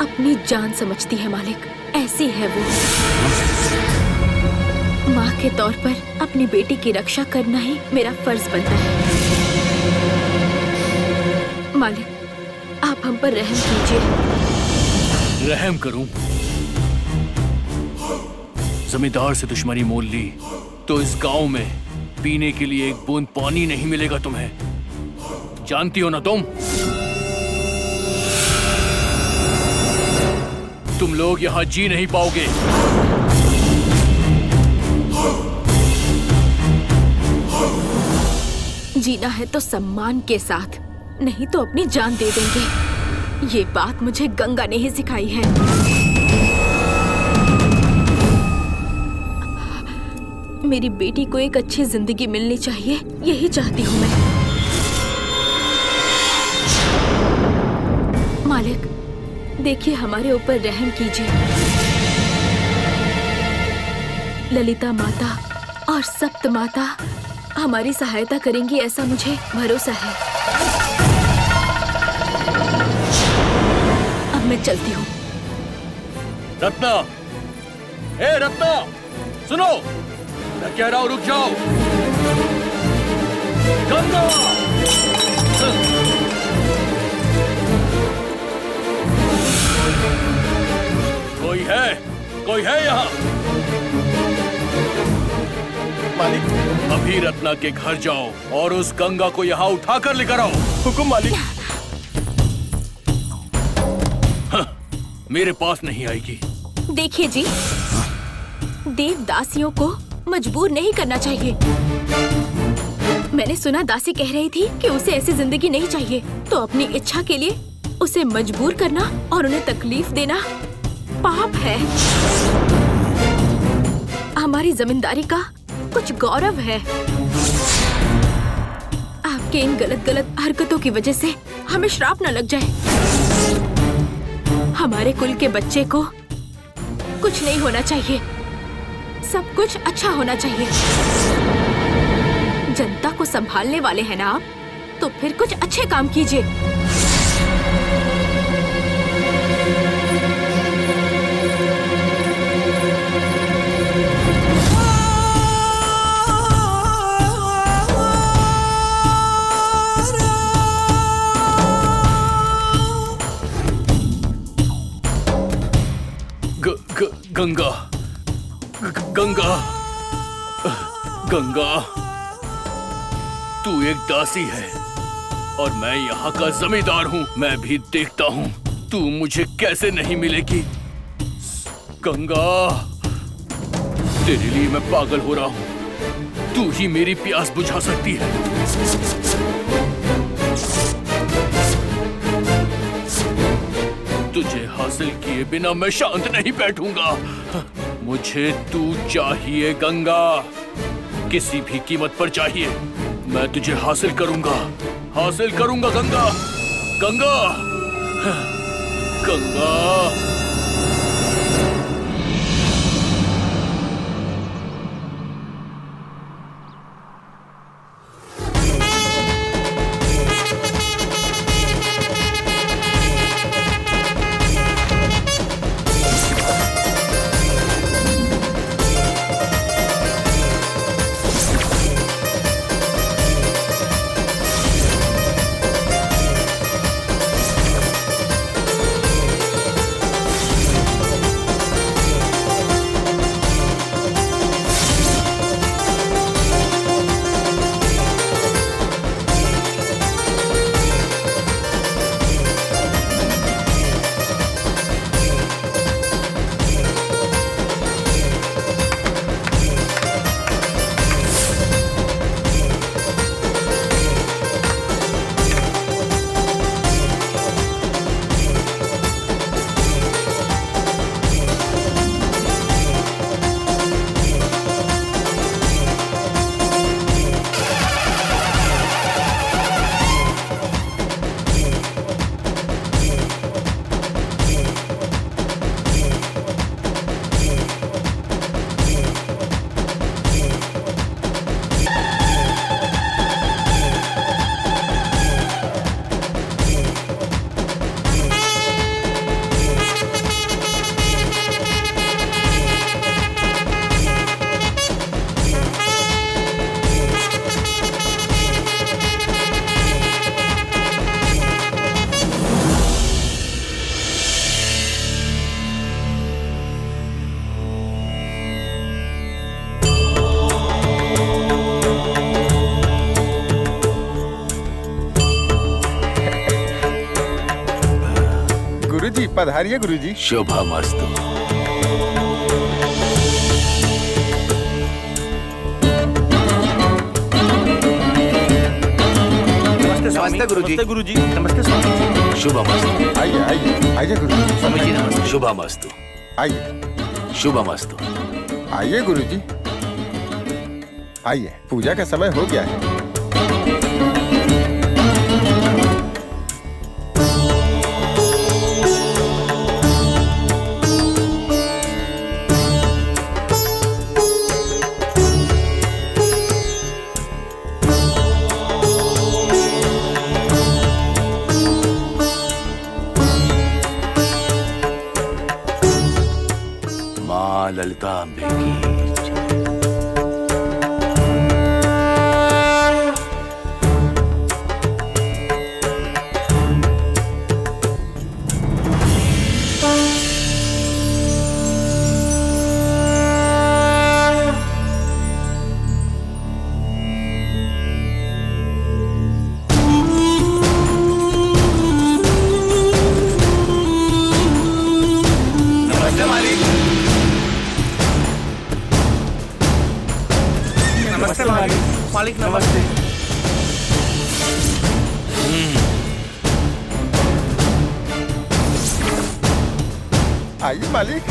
अपनी जान समझती है मालिक, ऐसी है वो। माँ के तौर पर अपनी बेटी की रक्षा करना ही मेरा फर्ज बनता है। मालिक, आप हम पर रहम कीजिए। रहम करूं? जमींदार से दुश्मनी मोल ली तो इस गांव में पीने के लिए एक बूंद पानी नहीं मिलेगा तुम्हें। जानती हो ना तुम लोग यहाँ जी नहीं पाओगे। जीना है तो सम्मान के साथ, नहीं तो अपनी जान दे देंगे। ये बात मुझे गंगा ने ही सिखाई है। मेरी बेटी को एक अच्छी जिंदगी मिलनी चाहिए, यही चाहती हूँ मैं। मालिक, देखिए हमारे ऊपर रहम कीजिए। ललिता माता और सप्त माता हमारी सहायता करेंगी, ऐसा मुझे भरोसा है। अब मैं चलती हूँ। रत्ना, ए रत्ना, सुनो, मैं कह रहा हूँ रुक जाओ। गंगा! कोई है यहाँ? मालिक। अभी रत्ना के घर जाओ और उस गंगा को यहाँ उठाकर लेकर आओ। हुकुम मालिक। मेरे पास नहीं आएगी। देखिए जी, देवदासियों को मजबूर नहीं करना चाहिए। मैंने सुना दासी कह रही थी कि उसे ऐसी जिंदगी नहीं चाहिए, तो अपनी इच्छा के लिए उसे मजबूर करना और उन्हें तकलीफ देना पाप है। हमारी जमींदारी का कुछ गौरव है। आपके इन गलत हरकतों की वजह से हमें श्राप न लग जाए। हमारे कुल के बच्चे को कुछ नहीं होना चाहिए, सब कुछ अच्छा होना चाहिए। जनता को संभालने वाले हैं ना आप, तो फिर कुछ अच्छे काम कीजिए। गंगा, गंगा, गंगा, तू एक दासी है और मैं यहाँ का जमींदार हूँ। मैं भी देखता हूँ तू मुझे कैसे नहीं मिलेगी। गंगा, तेरे लिए मैं पागल हो रहा हूँ। तू ही मेरी प्यास बुझा सकती है। तुझे हासिल किए बिना मैं शांत नहीं बैठूंगा। मुझे तू चाहिए गंगा, किसी भी कीमत पर चाहिए। मैं तुझे हासिल करूंगा गंगा, गंगा, गंगा। गुरुजी पधारिए गुरुजी। शुभमस्तु। नमस्ते गुरुजी। नमस्ते गुरुजी। नमस्ते स्वामी जी। शुभमस्तु। आइए आइए आइए गुरुजी। स्वामी जी नमस्ते। शुभमस्तु। आइए शुभमस्तु। आइए गुरुजी, आइए, पूजा का समय हो गया है। माँ ललिता अम्बे की नमस्ते मालिक। नमस्ते मालिक। मालिक नमस्ते। आइए मालिक।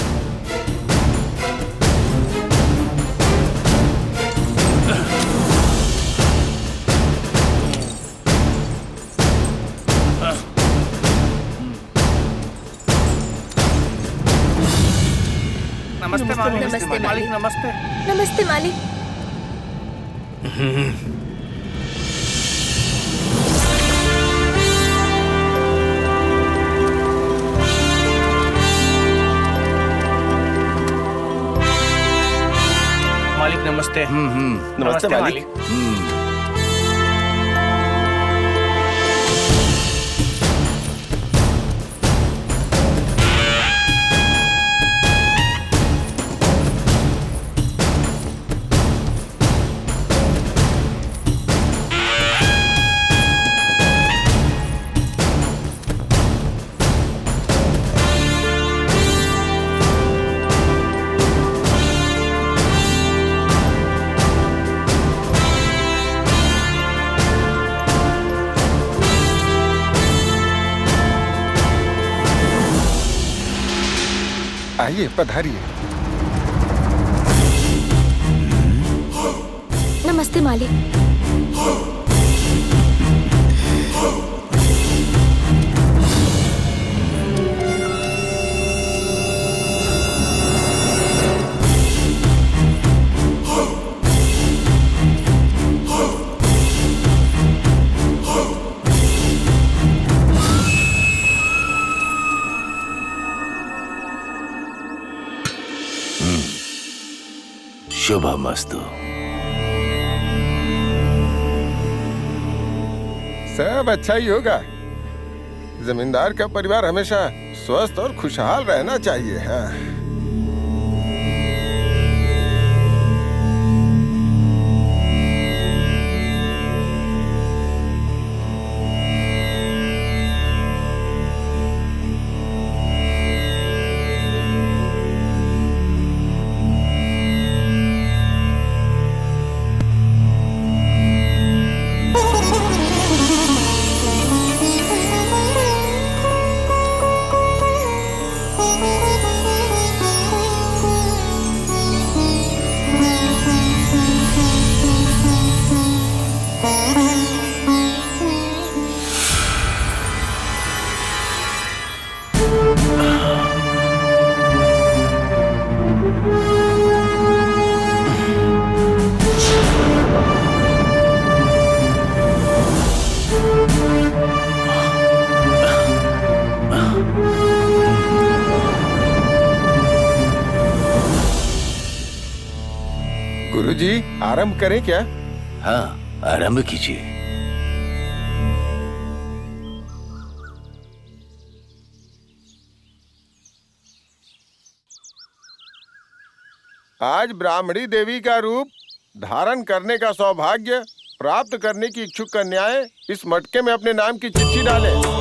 नमस्ते मालिक। नमस्ते मालिक नमस्ते। नमस्ते मालिक। मालिक नमस्ते। नमस्ते मालिक। आइए पधारिए। नमस्ते मालिक। शुभमस्तु। सब अच्छा ही होगा। जमींदार का परिवार हमेशा स्वस्थ और खुशहाल रहना चाहिए। हाँ। गुरुजी, आरंभ करें क्या? हाँ, आरंभ कीजिए। आज ब्राह्मणी देवी का रूप धारण करने का सौभाग्य प्राप्त करने की इच्छुक कन्याएं इस मटके में अपने नाम की चिट्ठी डालें।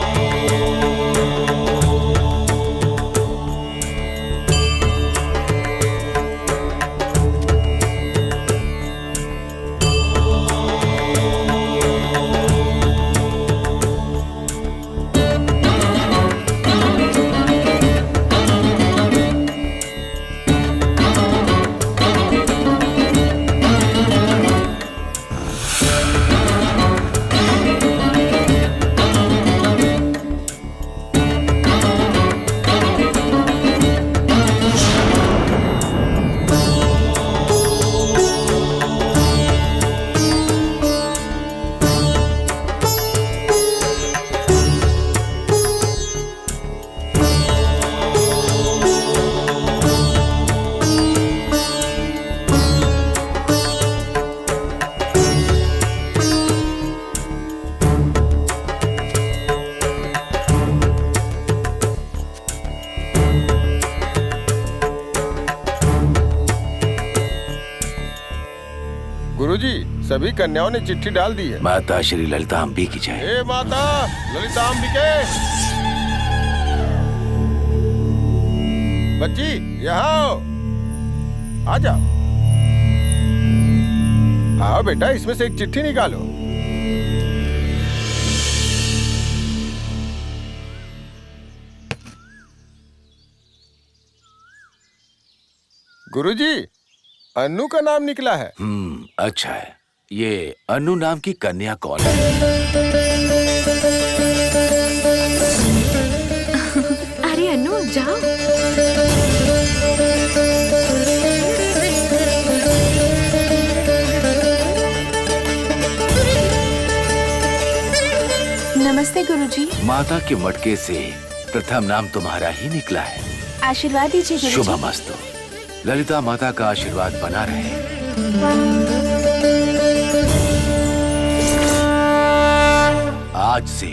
गुरुजी, सभी कन्याओं ने चिट्ठी डाल दी है। माता श्री ललिता अम्बी की जय। हे माता ललिता अंबिके, बच्ची यहाँ आओ। आ जाओ। आओ बेटा, इसमें से एक चिट्ठी निकालो। गुरुजी, अन्नू का नाम निकला है। अच्छा है। ये अनु नाम की कन्या कौन है? अरे अनु, जाओ। नमस्ते गुरुजी। माता के मटके से प्रथम नाम तुम्हारा ही निकला है। आशीर्वाद दीजिए गुरुजी। शुभमस्तु। ललिता माता का आशीर्वाद बना रहे। आज से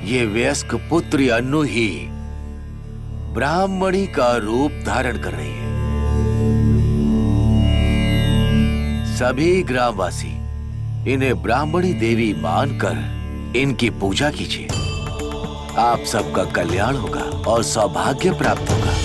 ये वयस्क पुत्री अनु ही ब्राह्मणी का रूप धारण कर रही है। सभी ग्रामवासी इन्हें ब्राह्मणी देवी मानकर इनकी पूजा कीजिए। आप सबका कल्याण होगा और सौभाग्य प्राप्त होगा।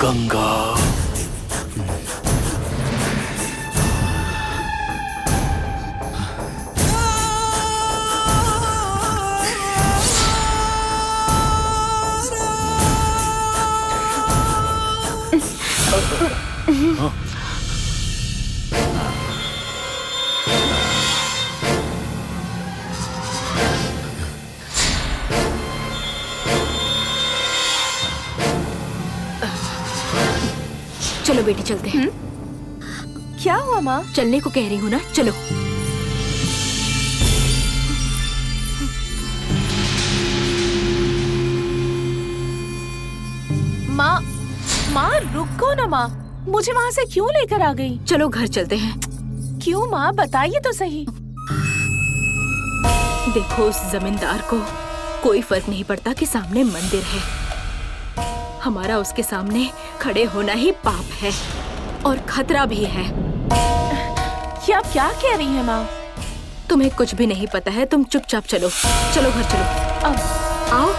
गंगा। चलो बेटी चलते हैं। क्या हुआ माँ? चलने को कह रही हूँ ना, चलो। माँ, माँ रुको ना माँ, मुझे वहाँ से क्यों लेकर आ गई? चलो घर चलते हैं। क्यों माँ, बताइए तो सही। देखो उस जमींदार को कोई फर्क नहीं पड़ता कि सामने मंदिर है। हमारा उसके सामने खड़े होना ही पाप है और खतरा भी है। ये आप क्या कह रही हैं माँ? तुम्हें कुछ भी नहीं पता है, तुम चुपचाप चलो। चलो घर चलो। अब आओ।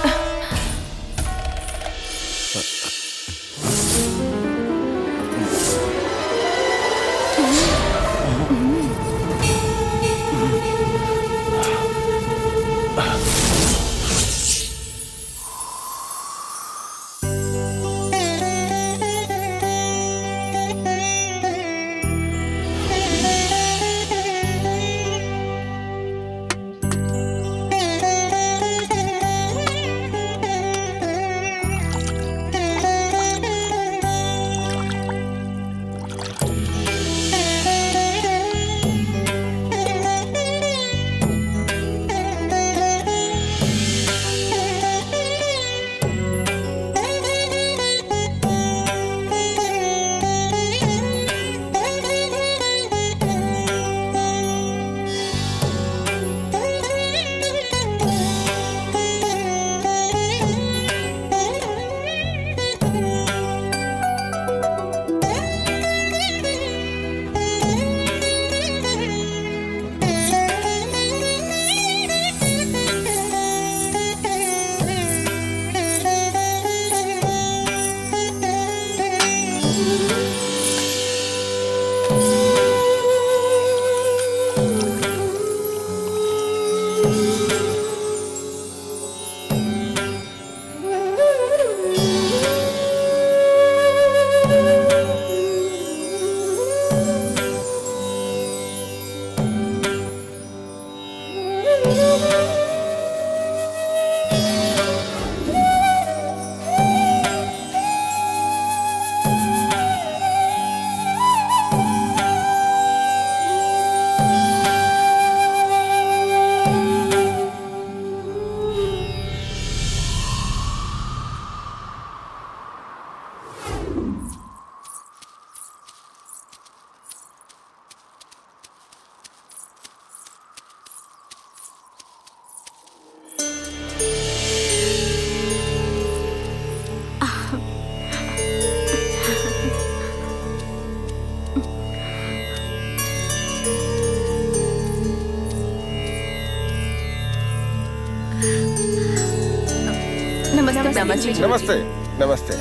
नमस्ते। नमस्ते। नमस्ते।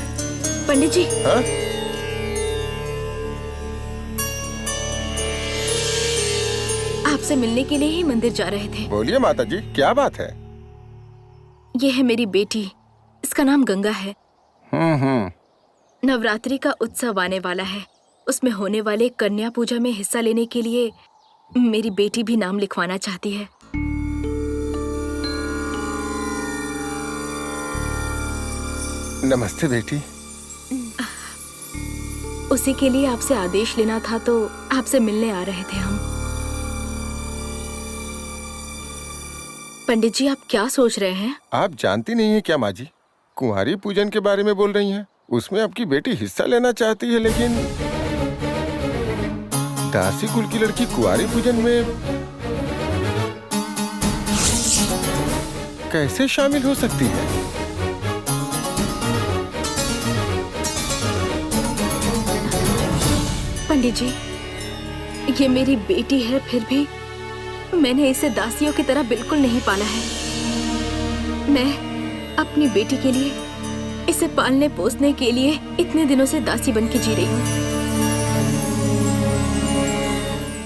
पंडित जी, हाँ? आपसे मिलने के लिए ही मंदिर जा रहे थे। बोलिए माता जी, क्या बात है? ये है मेरी बेटी, इसका नाम गंगा है। नवरात्रि का उत्सव आने वाला है, उसमें होने वाले कन्या पूजा में हिस्सा लेने के लिए मेरी बेटी भी नाम लिखवाना चाहती है। नमस्ते बेटी। उसी के लिए आपसे आदेश लेना था, तो आपसे मिलने आ रहे थे हम। पंडित जी, आप क्या सोच रहे हैं? आप जानती नहीं है क्या माँ जी, कुंवारी पूजन के बारे में बोल रही हैं। उसमें आपकी बेटी हिस्सा लेना चाहती है, लेकिन दासी कुल की लड़की कुंवारी पूजन में कैसे शामिल हो सकती है? पंडित जी, ये मेरी बेटी है, फिर भी मैंने इसे दासियों की तरह बिल्कुल नहीं पाला है। मैं अपनी बेटी के लिए, इसे पालने पोसने के लिए इतने दिनों से दासी बन के जी रही हूँ।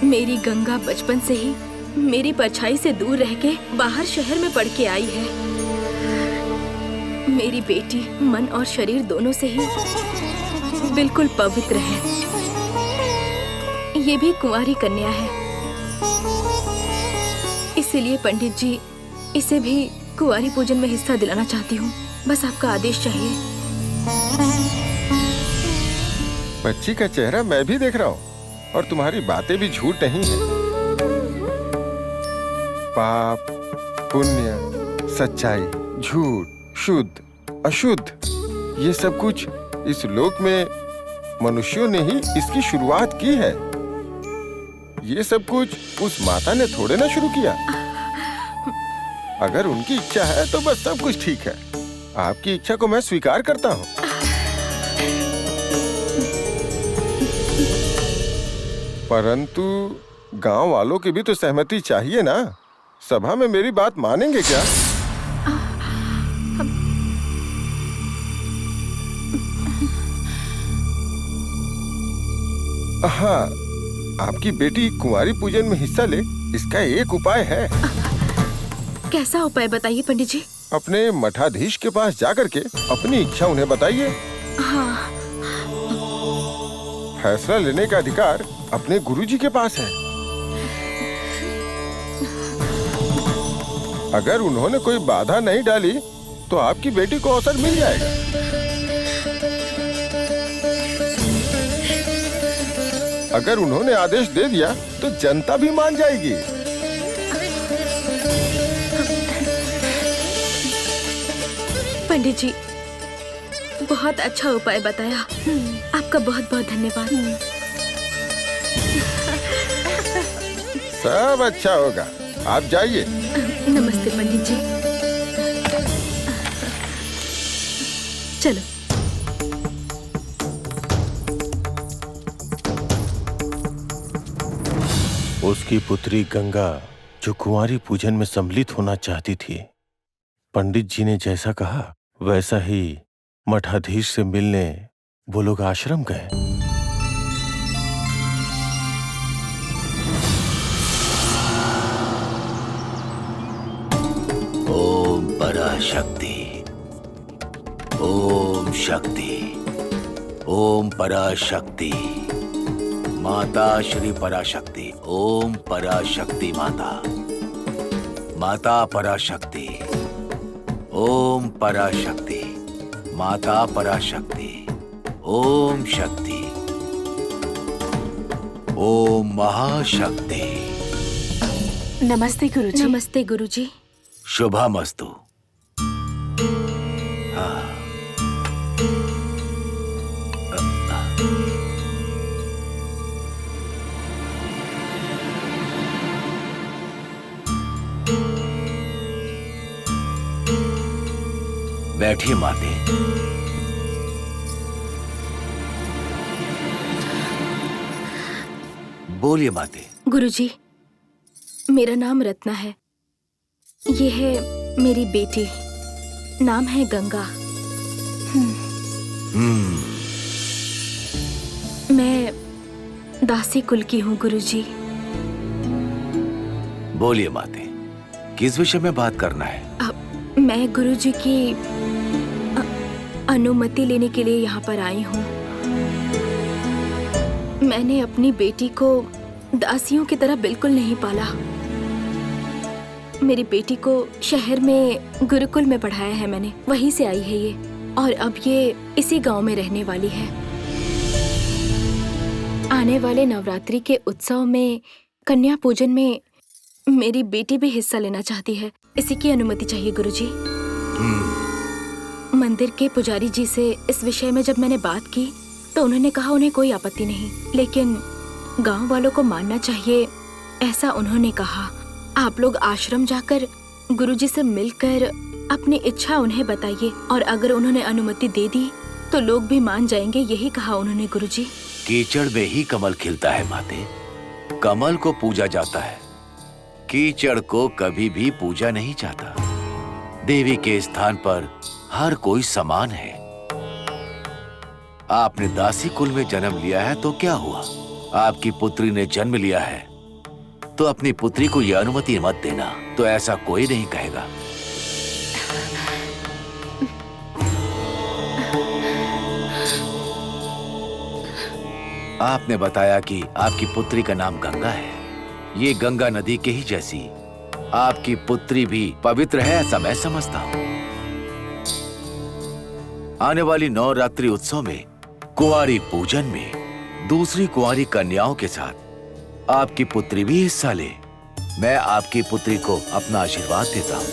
मेरी गंगा बचपन से ही मेरी परछाई से दूर रह के बाहर शहर में पढ़ के आई है। मेरी बेटी मन और शरीर दोनों से ही बिल्कुल पवित्र है। ये भी कुंवारी कन्या है, इसीलिए पंडित जी इसे भी कुंवारी पूजन में हिस्सा दिलाना चाहती हूँ। बस आपका आदेश चाहिए। बच्ची का चेहरा मैं भी देख रहा हूँ और तुम्हारी बातें भी झूठ नहीं है। पाप, पुण्य, सच्चाई, झूठ, शुद्ध, अशुद्ध, ये सब कुछ इस लोक में मनुष्यों ने ही इसकी शुरुआत की है। ये सब कुछ उस माता ने थोड़े ना शुरू किया। अगर उनकी इच्छा है तो बस सब कुछ ठीक है। आपकी इच्छा को मैं स्वीकार करता हूँ। परंतु गांव वालों की भी तो सहमति चाहिए ना। सभा में मेरी बात मानेंगे क्या? हाँ, आपकी बेटी कुंवारी पूजन में हिस्सा ले, इसका एक उपाय है। कैसा उपाय बताइए पंडित जी? अपने मठाधीश के पास जाकर के अपनी इच्छा उन्हें बताइए। हाँ। फैसला लेने का अधिकार अपने गुरुजी के पास है। अगर उन्होंने कोई बाधा नहीं डाली तो आपकी बेटी को अवसर मिल जाएगा। अगर उन्होंने आदेश दे दिया तो जनता भी मान जाएगी। पंडित जी, बहुत अच्छा उपाय बताया। आपका बहुत बहुत धन्यवाद। सब अच्छा होगा, आप जाइए। नमस्ते पंडित जी। चलो। उसकी पुत्री गंगा जो कुंवारी पूजन में सम्मिलित होना चाहती थी, पंडित जी ने जैसा कहा वैसा ही मठाधीश से मिलने वो लोग आश्रम गए। ओम पराशक्ति, ओम शक्ति, ओम पराशक्ति, माता श्री पराशक्ति, ओम पराशक्ति माता, माता पराशक्ति, ओम पराशक्ति, माता पराशक्ति, ओम शक्ति, ओम महाशक्ति। नमस्ते गुरुजी। नमस्ते गुरुजी। शुभमस्तु। हाँ। बैठिए माते। बोलिए माते। गुरुजी, मेरा नाम रत्ना है। ये है मेरी बेटी, नाम है गंगा। मैं दासी कुल की हूँ गुरुजी। बोलिए माते, किस विषय में बात करना है? मैं गुरुजी की अनुमति लेने के लिए यहाँ पर आई हूँ। मैंने अपनी बेटी को दासियों की तरह बिल्कुल नहीं पाला। मेरी बेटी को शहर में गुरुकुल में पढ़ाया है मैंने, वहीं से आई है ये, और अब ये इसी गांव में रहने वाली है। आने वाले नवरात्रि के उत्सव में कन्या पूजन में मेरी बेटी भी हिस्सा लेना चाहती है। इसी की अनुमति चाहिए गुरुजी। मंदिर के पुजारी जी से इस विषय में जब मैंने बात की तो उन्होंने कहा उन्हें कोई आपत्ति नहीं, लेकिन गांव वालों को मानना चाहिए, ऐसा उन्होंने कहा। आप लोग आश्रम जाकर गुरुजी से मिलकर अपनी इच्छा उन्हें बताइए, और अगर उन्होंने अनुमति दे दी तो लोग भी मान जाएंगे, यही कहा उन्होंने गुरुजी। कीचड़ में ही कमल खिलता है माते। कमल को पूजा जाता है, कीचड़ को कभी भी पूजा नहीं जाता। देवी के स्थान पर हर कोई समान है। आपने दासी कुल में जन्म लिया है तो क्या हुआ? आपकी पुत्री ने जन्म लिया है तो अपनी पुत्री को यह अनुमति मत देना, तो ऐसा कोई नहीं कहेगा। आपने बताया कि आपकी पुत्री का नाम गंगा है। ये गंगा नदी के ही जैसी आपकी पुत्री भी पवित्र है, ऐसा मैं समझता हूँ। आने वाली नवरात्रि उत्सव में कुंवारी पूजन में दूसरी कुंवारी कन्याओं के साथ आपकी पुत्री भी हिस्सा ले। मैं आपकी पुत्री को अपना आशीर्वाद देता हूँ।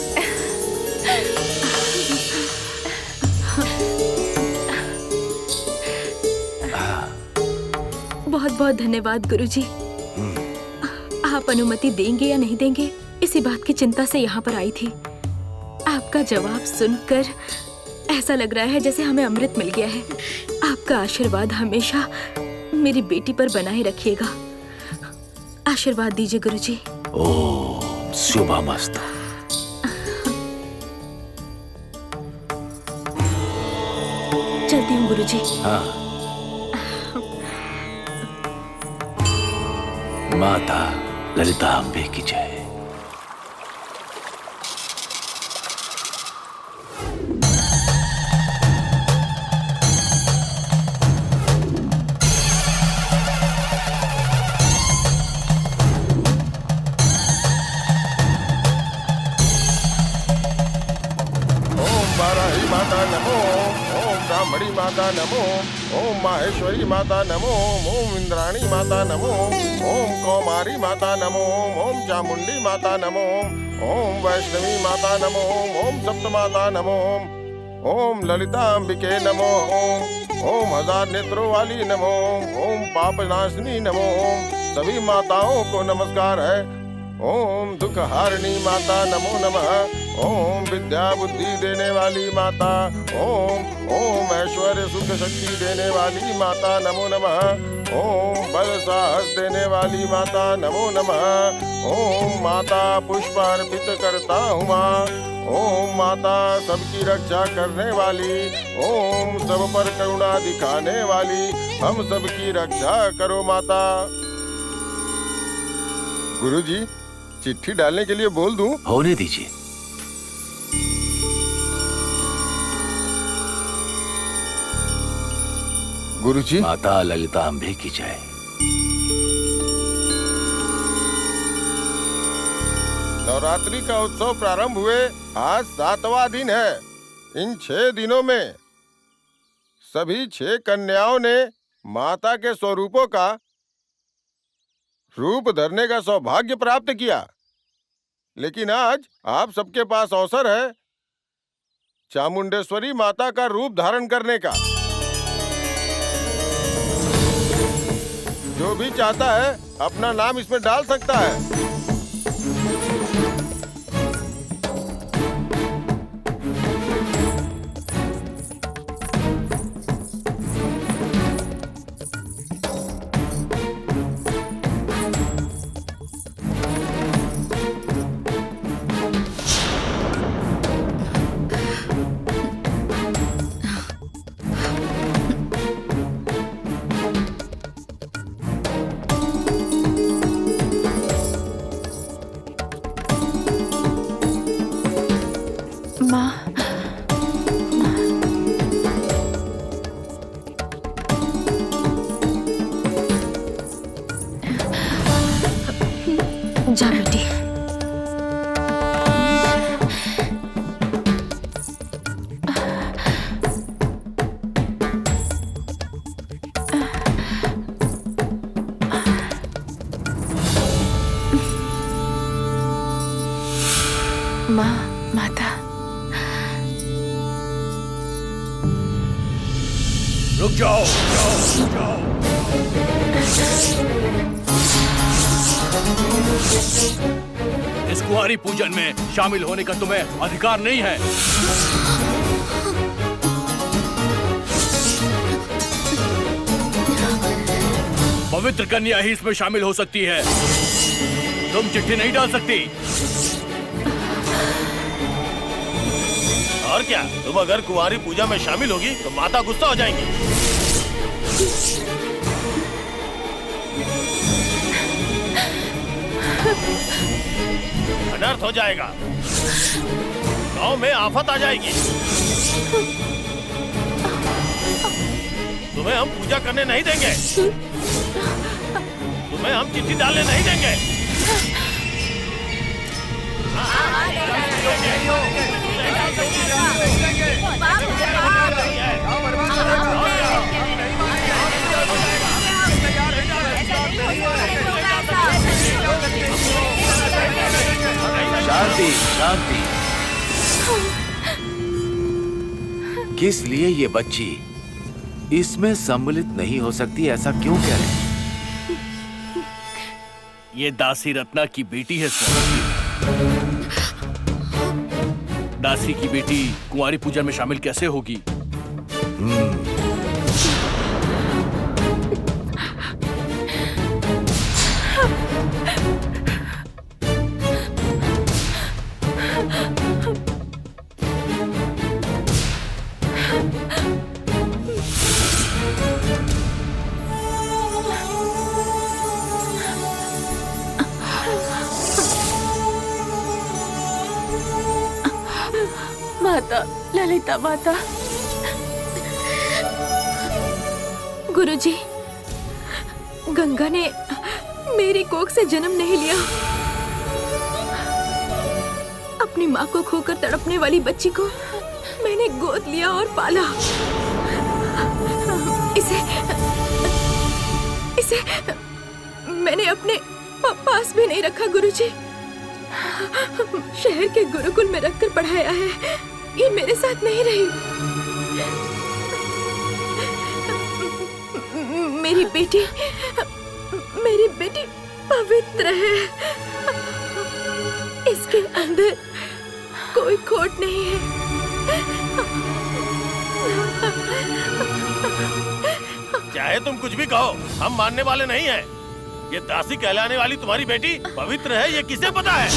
बहुत बहुत धन्यवाद गुरुजी। आप अनुमति देंगे या नहीं देंगे, इसी बात की चिंता से यहाँ पर आई थी। आपका जवाब सुनकर ऐसा लग रहा है जैसे हमें अमृत मिल गया है। आपका आशीर्वाद हमेशा मेरी बेटी पर बनाए रखिएगा। आशीर्वाद दीजिए गुरुजी। ओम शुभमस्तु। चलती हूँ गुरुजी। हाँ। माता ललिता अम्बे की जय। वाराही माता नमो, ओम ब्राह्मणी माता नमो, ओम माहेश्वरी माता नमो, ओम इंद्राणी माता नमो, ओम कौमारी माता नमो, ओम चामुंडी माता नमो, ओम वैष्णवी माता नमो, ओम सप्त माता नमो, ओम ललिता अंबिके नमो, ओम हजार नेत्रों वाली नमो, ओम पापनाशिनी नमो। सभी माताओं को नमस्कार है। ओम दुख हारिणी माता नमो नमः, ओम विद्या बुद्धि देने वाली माता, ओम ऐश्वर्य सुख शक्ति देने वाली माता नमो नमः, ओम बल साहस देने वाली माता नमो नमः, ओम माता पुष्प अर्पित करता हूँ माँ, ओम माता सबकी रक्षा करने वाली, ओम सब पर करुणा दिखाने वाली, हम सबकी रक्षा करो माता। गुरुजी, चिट्ठी डालने के लिए बोल दूं? होने दीजिए। गुरुजी, माता ललिता अम्बे की जय। नवरात्रि का उत्सव प्रारंभ हुए आज 7वां दिन है। इन 6 दिनों में सभी 6 कन्याओं ने माता के स्वरूपों का रूप धरने का सौभाग्य प्राप्त किया। लेकिन आज आप सबके पास अवसर है चामुंडेश्वरी माता का रूप धारण करने का। जो भी चाहता है अपना नाम इसमें डाल सकता है। जा बेटी। माँ, माता। रुक जाओ, रुक जाओ। इस कुंवारी पूजन में शामिल होने का तुम्हें अधिकार नहीं है। पवित्र कन्या ही इसमें शामिल हो सकती है। तुम चिट्ठी नहीं डाल सकती। और क्या, तुम अगर कुंवारी पूजा में शामिल होगी तो माता गुस्सा हो जाएंगी। अनर्थ हो जाएगा, गांव में आफत आ जाएगी। तुम्हें हम पूजा करने नहीं देंगे, तुम्हें हम चिट्ठी डालने नहीं देंगे। शांति शांति। किस लिए ये बच्ची इसमें सम्मिलित नहीं हो सकती, ऐसा क्यों कह रहे हैं? ये दासी रत्ना की बेटी है सर। दासी की बेटी कुंवारी पूजा में शामिल कैसे होगी? माता, ललिता माता। गुरुजी, गंगा ने मेरी कोख से जन्म नहीं लिया। अपनी माँ को खोकर तड़पने वाली बच्ची को मैंने गोद लिया और पाला। इसे मैंने अपने पास भी नहीं रखा गुरुजी। शहर के गुरुकुल में रखकर पढ़ाया है। ये मेरे साथ नहीं रही। मेरी बेटी पवित्र है। इसके अंदर कोई खोट नहीं है। चाहे तुम कुछ भी कहो, हम मानने वाले नहीं हैं। ये दासी कहलाने वाली तुम्हारी बेटी पवित्र है, ये किसे पता है?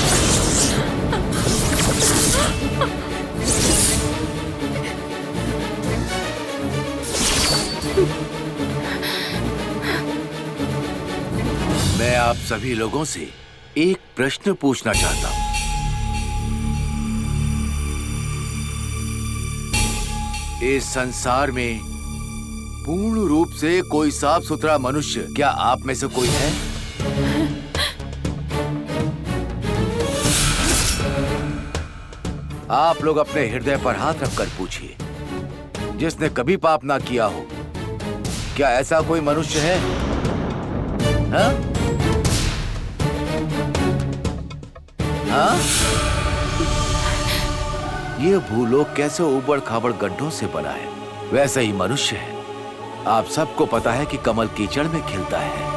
मैं आप सभी लोगों से एक प्रश्न पूछना चाहता हूं। इस संसार में पूर्ण रूप से कोई साफ सुथरा मनुष्य क्या आप में से कोई है? आप लोग अपने हृदय पर हाथ रखकर पूछिए, जिसने कभी पाप ना किया हो, क्या ऐसा कोई मनुष्य है? हाँ? हाँ? ये भूलोक कैसे उबड़ खाबड़ गड्ढों से बना है, वैसा ही मनुष्य है। आप सबको पता है कि कमल कीचड़ में खिलता है।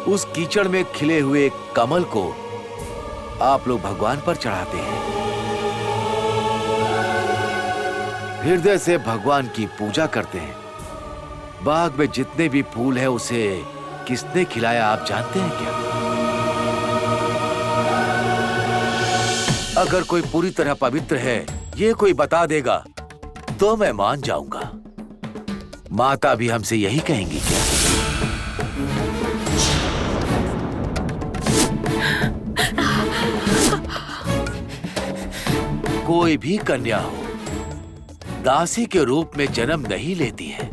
उस कीचड़ में खिले हुए कमल को आप लोग भगवान पर चढ़ाते हैं। हृदय से भगवान की पूजा करते हैं। बाग में जितने भी फूल हैं, उसे किसने खिलाया आप जानते हैं क्या? अगर कोई पूरी तरह पवित्र है, ये कोई बता देगा तो मैं मान जाऊंगा। माता भी हमसे यही कहेंगी क्या? कोई भी कन्या हो, दासी के रूप में जन्म नहीं लेती है।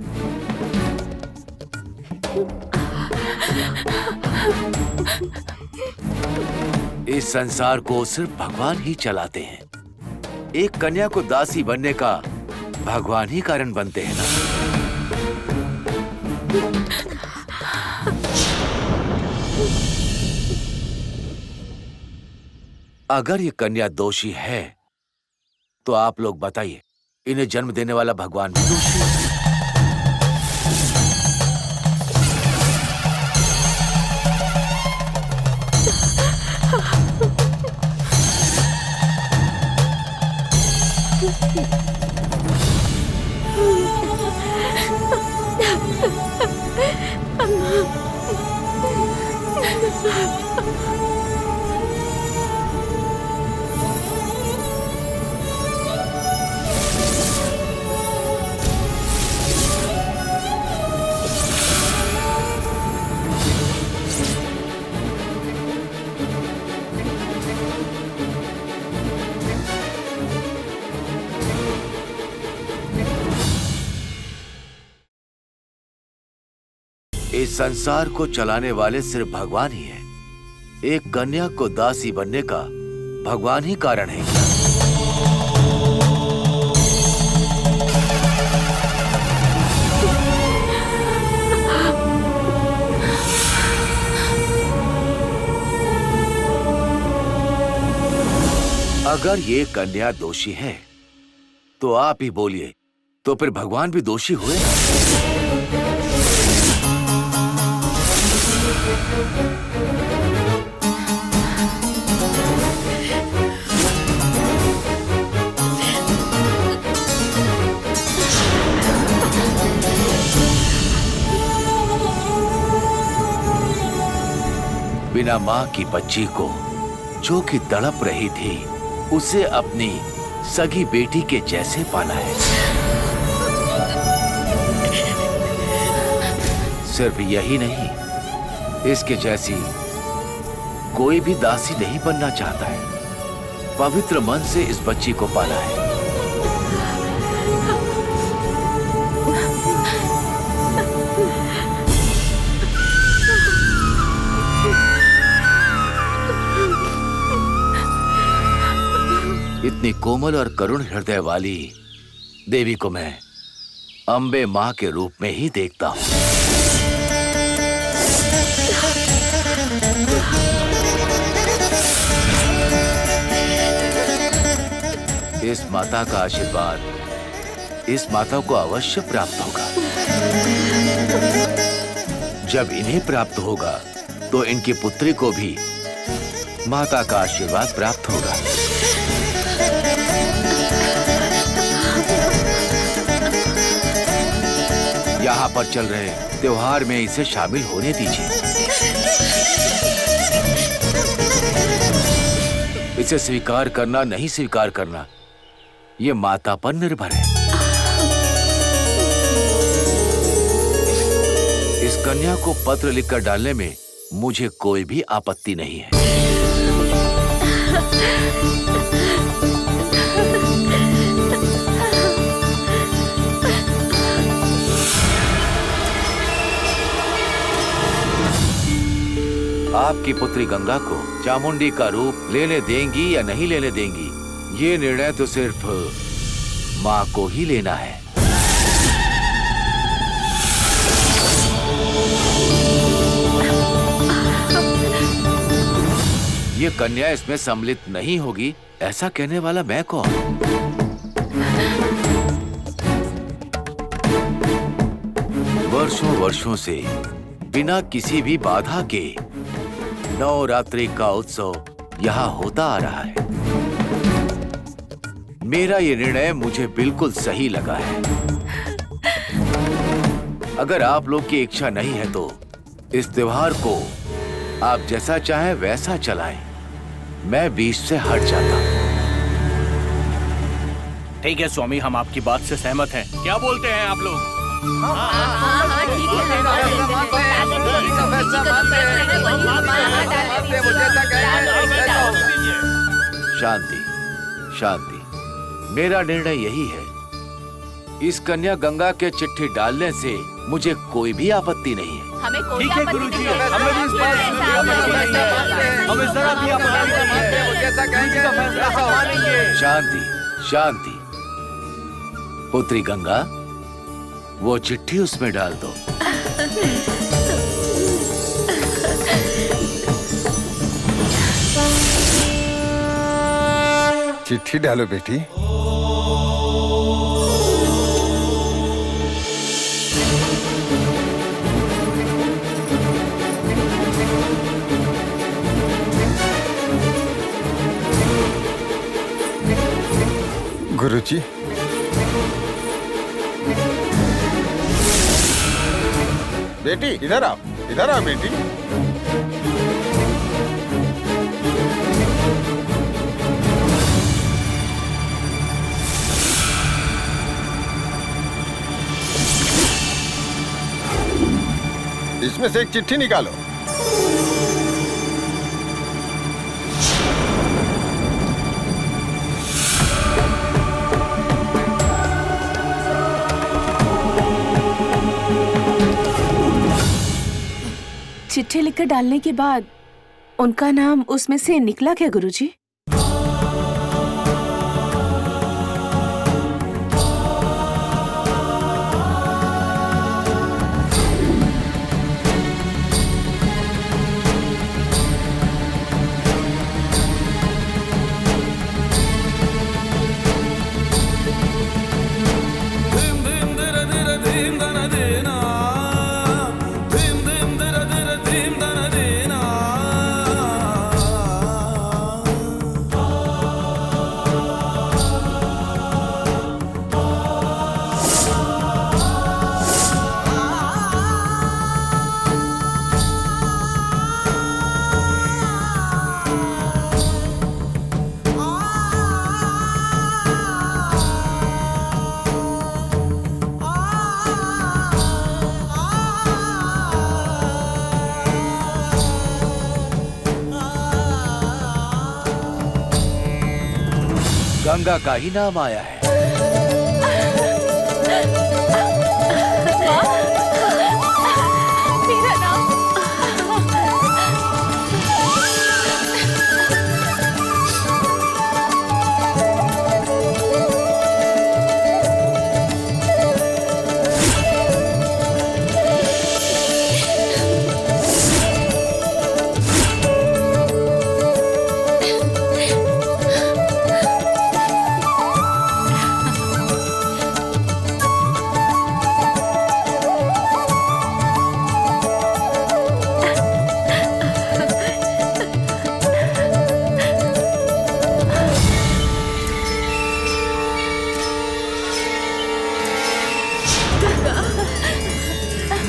इस संसार को सिर्फ भगवान ही चलाते हैं। एक कन्या को दासी बनने का भगवान ही कारण बनते हैं ना। अगर ये कन्या दोषी है तो आप लोग बताइए, इन्हें जन्म देने वाला भगवान भी दोषी है? इस संसार को चलाने वाले सिर्फ भगवान ही है। एक कन्या को दासी बनने का भगवान ही कारण है। अगर ये कन्या दोषी है तो आप ही बोलिए, तो फिर भगवान भी दोषी हुए? बिना मां की बच्ची को जो कि तड़प रही थी, उसे अपनी सगी बेटी के जैसे पाला है। सिर्फ यही नहीं, इसके जैसी कोई भी दासी नहीं बनना चाहता है। पवित्र मन से इस बच्ची को पाला है। इतनी कोमल और करुण हृदय वाली देवी को मैं अम्बे मां के रूप में ही देखता हूं। इस माता का आशीर्वाद इस माता को अवश्य प्राप्त होगा। जब इन्हें प्राप्त होगा तो इनकी पुत्री को भी माता का आशीर्वाद प्राप्त होगा। यहाँ पर चल रहे त्योहार में इसे शामिल होने दीजिए। इसे स्वीकार करना नहीं स्वीकार करना ये माता पर निर्भर है। इस कन्या को पत्र लिखकर डालने में मुझे कोई भी आपत्ति नहीं है। आपकी पुत्री गंगा को चामुंडी का रूप लेने देंगी या नहीं लेने देंगी, ये निर्णय तो सिर्फ माँ को ही लेना है। ये कन्या इसमें सम्मिलित नहीं होगी, ऐसा कहने वाला मैं कौन? वर्षों वर्षों से बिना किसी भी बाधा के नवरात्रि का उत्सव यहाँ होता आ रहा है। मेरा ये निर्णय मुझे बिल्कुल सही लगा है। अगर आप लोग की इच्छा नहीं है तो इस त्योहार को आप जैसा चाहें वैसा चलाएं। मैं बीच से हट जाता हूँ। ठीक है स्वामी, हम आपकी बात से सहमत हैं। क्या बोलते हैं आप लोग? शांति शांति, मेरा निर्णय यही है। इस कन्या गंगा के चिट्ठी डालने से मुझे कोई भी आपत्ति नहीं है। हमें कोई ठीक है आपत्ति गुरुजी, नहीं है। हमें भी इस बात से कोई आपत्ति नहीं है। हमें जरा भी आपत्ति नहीं है। जैसा कहेंगे का फैसला हम मानेंगे। शांति शांति, पुत्री गंगा, वो चिट्ठी उसमें डाल दो। चिट्ठी डालो बेटी। गुरुजी, बेटी इधर आओ, इधर आओ बेटी। इसमें से एक चिट्ठी निकालो। चिट्ठी लिखकर डालने के बाद उनका नाम उसमें से निकला क्या गुरुजी? गंगा का ही नाम आया है। मेरा नाम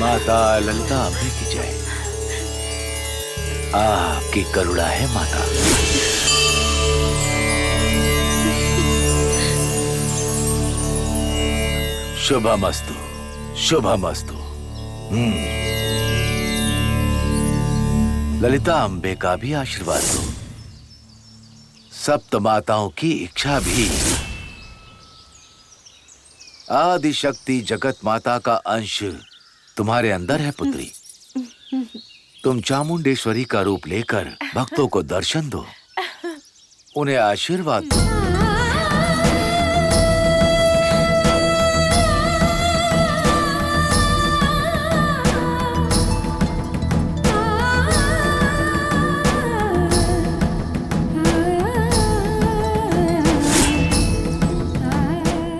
माता ललिता अम्बे की जय। आपकी करुणा है माता। शुभमस्तु, शुभमस्तु। ललिता अम्बे का भी आशीर्वाद दो। सप्त माताओं की इच्छा भी। आदि शक्ति जगत माता का अंश तुम्हारे अंदर है पुत्री। तुम चामुंडेश्वरी का रूप लेकर भक्तों को दर्शन दो, उन्हें आशीर्वाद दो।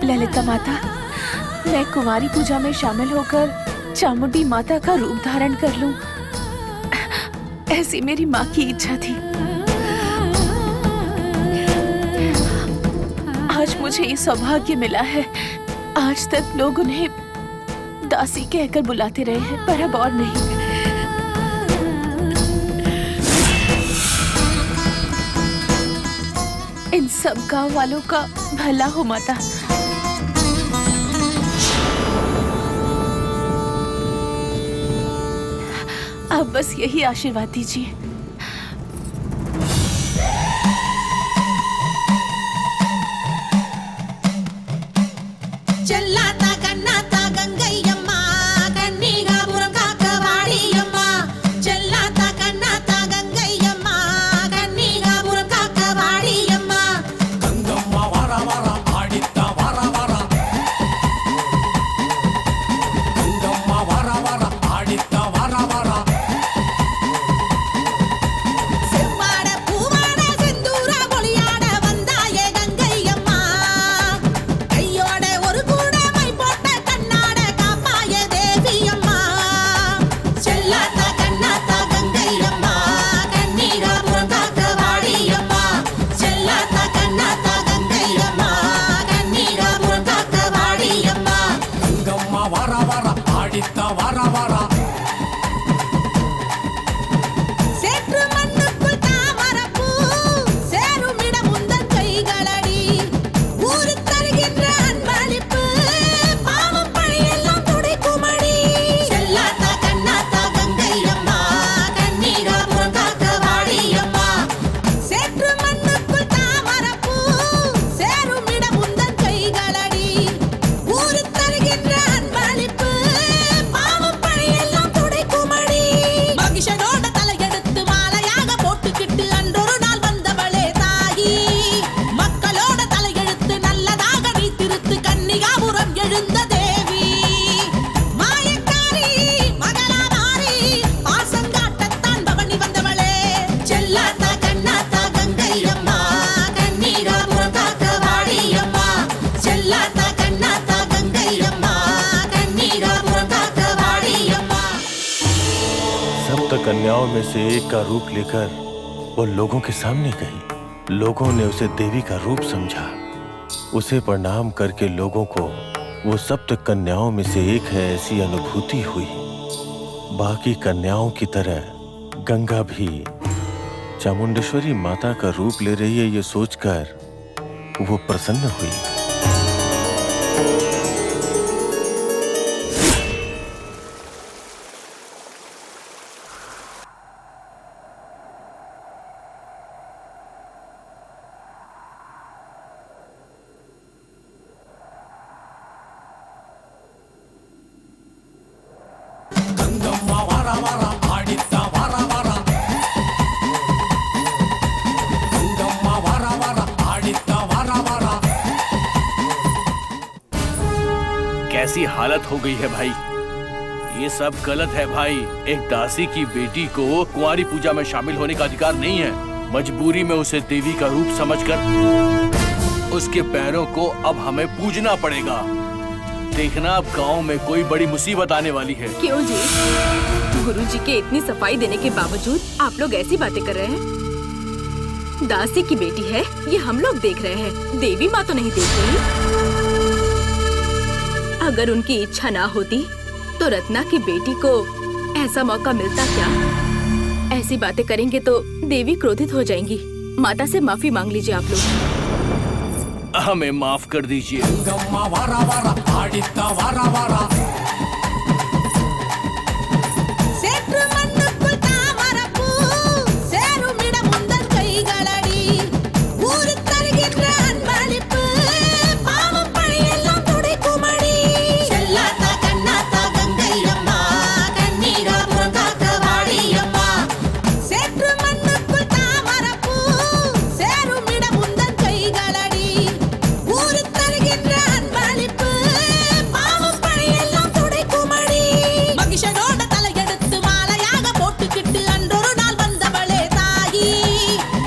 ललिता माता, मैं कुंवारी पूजा में शामिल होकर चामुंडी माता का रूप धारण कर लूं, ऐसी मेरी माँ की इच्छा थी। आज मुझे ये सौभाग्य मिला है। आज तक लोग उन्हें दासी कहकर बुलाते रहे हैं, पर अब और नहीं। इन सब गांव वालों का भला हो माता। आप बस यही आशीर्वाद दीजिए। चल्लाता कन्नाता गंगैयम्मा कन्नीगापुरम काकवाड़ियम्मा। चल्लाता कन्नाता गंगैयम्मा कन्नीगापुरम काकवाड़ियम्मा। गंगम्मा वारा वारा आडित्ता वारा वारा। गंगम्मा वारा वारा आडित्ता वारा वारा। செவ்வாட பூவாட செந்தூர பொலியாட வந்தாயே கங்கையம்மா. கையோட ஒரு கூடமை போட்ட கண்ணாட காப்பாயே தேவியம்மா. செல்லாத்தா கண்ணாத்தா கங்கையம்மா கண்ணீராபுரம் காக்கவாடியம்மா. செல்லாத்தா கண்ணாத்தா கங்கையம்மா கண்ணீராபுரம் காக்கவாடியம்மா. गंगम्मा वारा वारा आडित्ता वारा वारा। சேற்று மண்ணுக்குள் தாமரப்பூ சேருமிடம் உந்தன் கைகளடி. ஊருக்கு தருகின்ற அன்பளிப்பு பாவம் பழியெல்லாம் துடைக்குமடி. செல்லாத்தா கண்ணாத்தா கங்கையம்மா கண்ணீராபுரம் காக்கவாடியம்மா. சேற்று மண்ணுக்குள் தாமரப்பூ சேருமிடம் உந்தன் கைகளடி. ஊருக்கு தருகின்ற அன்பளிப்பு பாவம் பழியெல்லாம் कन्याओं में से एक का रूप लेकर वो लोगों के सामने गई। लोगों ने उसे देवी का रूप समझा। उसे प्रणाम करके लोगों को वो सप्त कन्याओं में से एक है ऐसी अनुभूति हुई। बाकी कन्याओं की तरह गंगा भी चामुंडेश्वरी माता का रूप ले रही है, ये सोचकर वो प्रसन्न हुई। कैसी हालत हो गई है भाई, ये सब गलत है भाई। एक दासी की बेटी को कुंवारी पूजा में शामिल होने का अधिकार नहीं है। मजबूरी में उसे देवी का रूप समझकर उसके पैरों को अब हमें पूजना पड़ेगा। देखना अब गांव में कोई बड़ी मुसीबत आने वाली है। क्यों जी? गुरुजी के इतनी सफाई देने के बावजूद आप लोग ऐसी बातें कर रहे हैं? दासी की बेटी है, ये हम लोग देख रहे हैं, देवी माँ तो नहीं देख रही। अगर उनकी इच्छा ना होती तो रत्ना की बेटी को ऐसा मौका मिलता क्या? ऐसी बातें करेंगे तो देवी क्रोधित हो जाएंगी। माता से माफी मांग लीजिए आप लोग। हमें माफ कर दीजिए। சேற்று மண்ணுக்குள் தாமரப்பூ சேருமிட முந்தன் கைகளடி ஊரு தருகின்ற அன்பளிப்பு பாவம் பழியெல்லாம் துடைக்குமடி செல்லாத்தா கண்ணாத்தா கங்கையம்மா கண்ணீரா புறங்காக்க வாடியம்மா சேற்று மண்ணுக்குள் தாமரப்பூ சேருமிட முந்தன் கைகளடி ஊரு தருகின்ற அன்பளிப்பு பாவம் பழியெல்லாம் துடைக்குமடி மகிஷனோட தலையெடுத்து மாலையாக போட்டுக்கிட்டு அன்றொரு நாள் வந்தவளே தாயி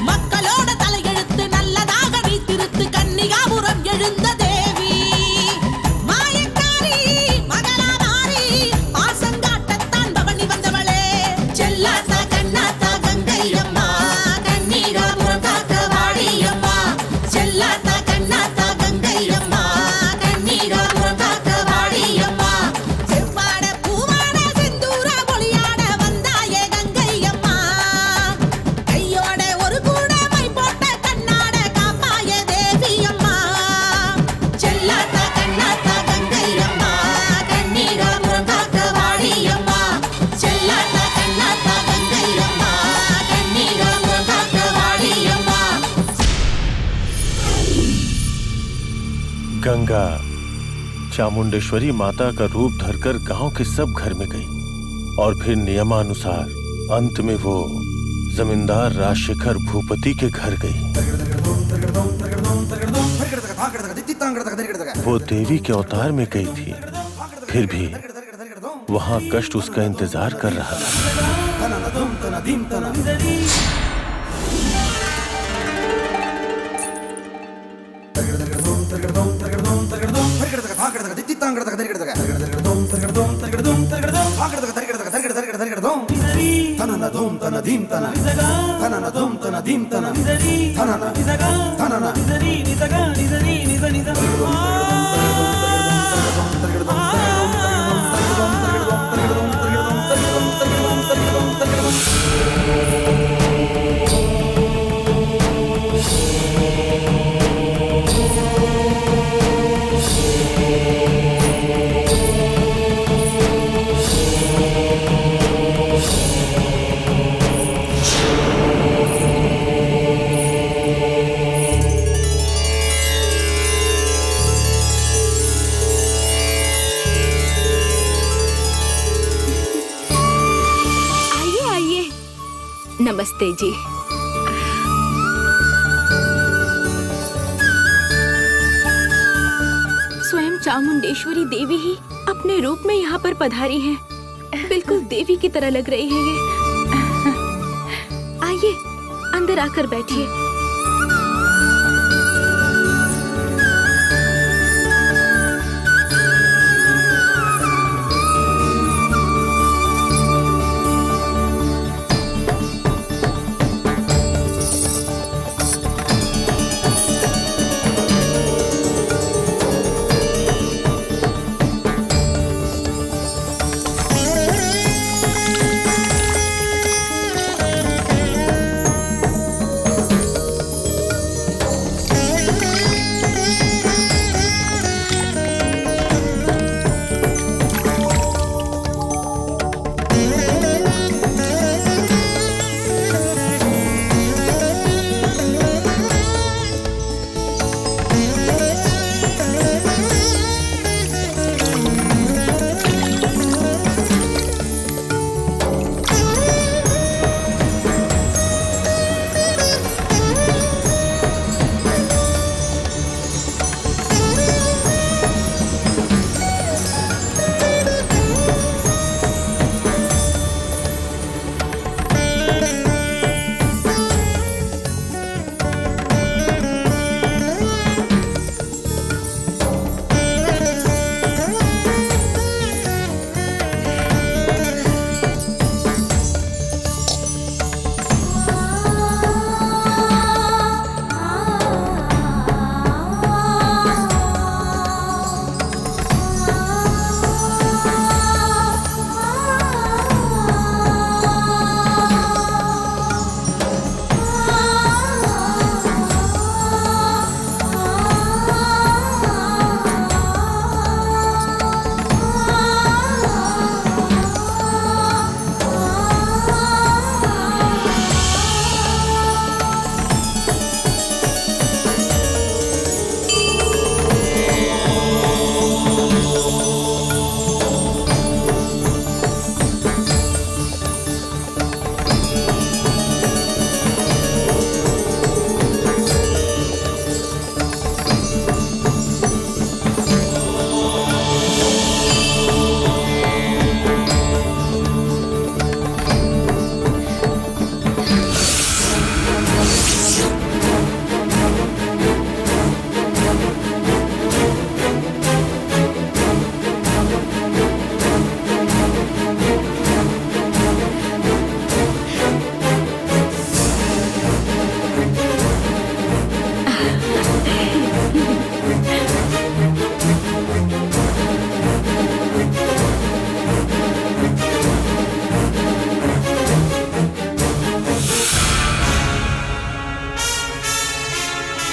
மக்களோட தலையெழுத்து நல்லதாக வைத்திருத்து கன்னிகாபுரம் எழுந்த தேவி மாயக்காரி மகளா மாறி பாசங்காட்டத்தான் பவனி வந்தவளே செல்லாத்தா கண்ணாத்தா கங்கையம்மா கண்ணீராபுரம் காக்க வாடியம்மா செல்லாத்தா கண்ணாத்தா கங்கையம்மா கண்ணீராபுரம் காக்க வாடியம்மா செவ்வாட பூவாட செந்தூர ஒளியாட வந்தாயே கங்கையம்மா கையோட ஒரு கூட மை போட்ட கண்ணாட காப்பாயே தேவியம்மா செல்லாத்தா கண்ணாத்தா கங்கையம்மா கண்ணீராபுரம் காக்க வாடியம்மா செல்லாத்தா கண்ணாத்தா கங்கையம்மா கண்ணீராபுரம் காக்க வாடியம்மா गंगा चामुंडेश्वरी माता का रूप धरकर गांव के सब घर में गई और फिर नियमानुसार अंत में वो जमींदार राजशेखर भूपति के घर गई। वो देवी के अवतार में गई थी, फिर भी वहां कष्ट उसका इंतजार कर रहा था। आइए आइए। नमस्ते जी। स्वयं चामुंडेश्वरी देवी ही अपने रूप में यहाँ पर पधारी हैं। बिल्कुल देवी की तरह लग रही है ये। आइए अंदर आकर बैठिए।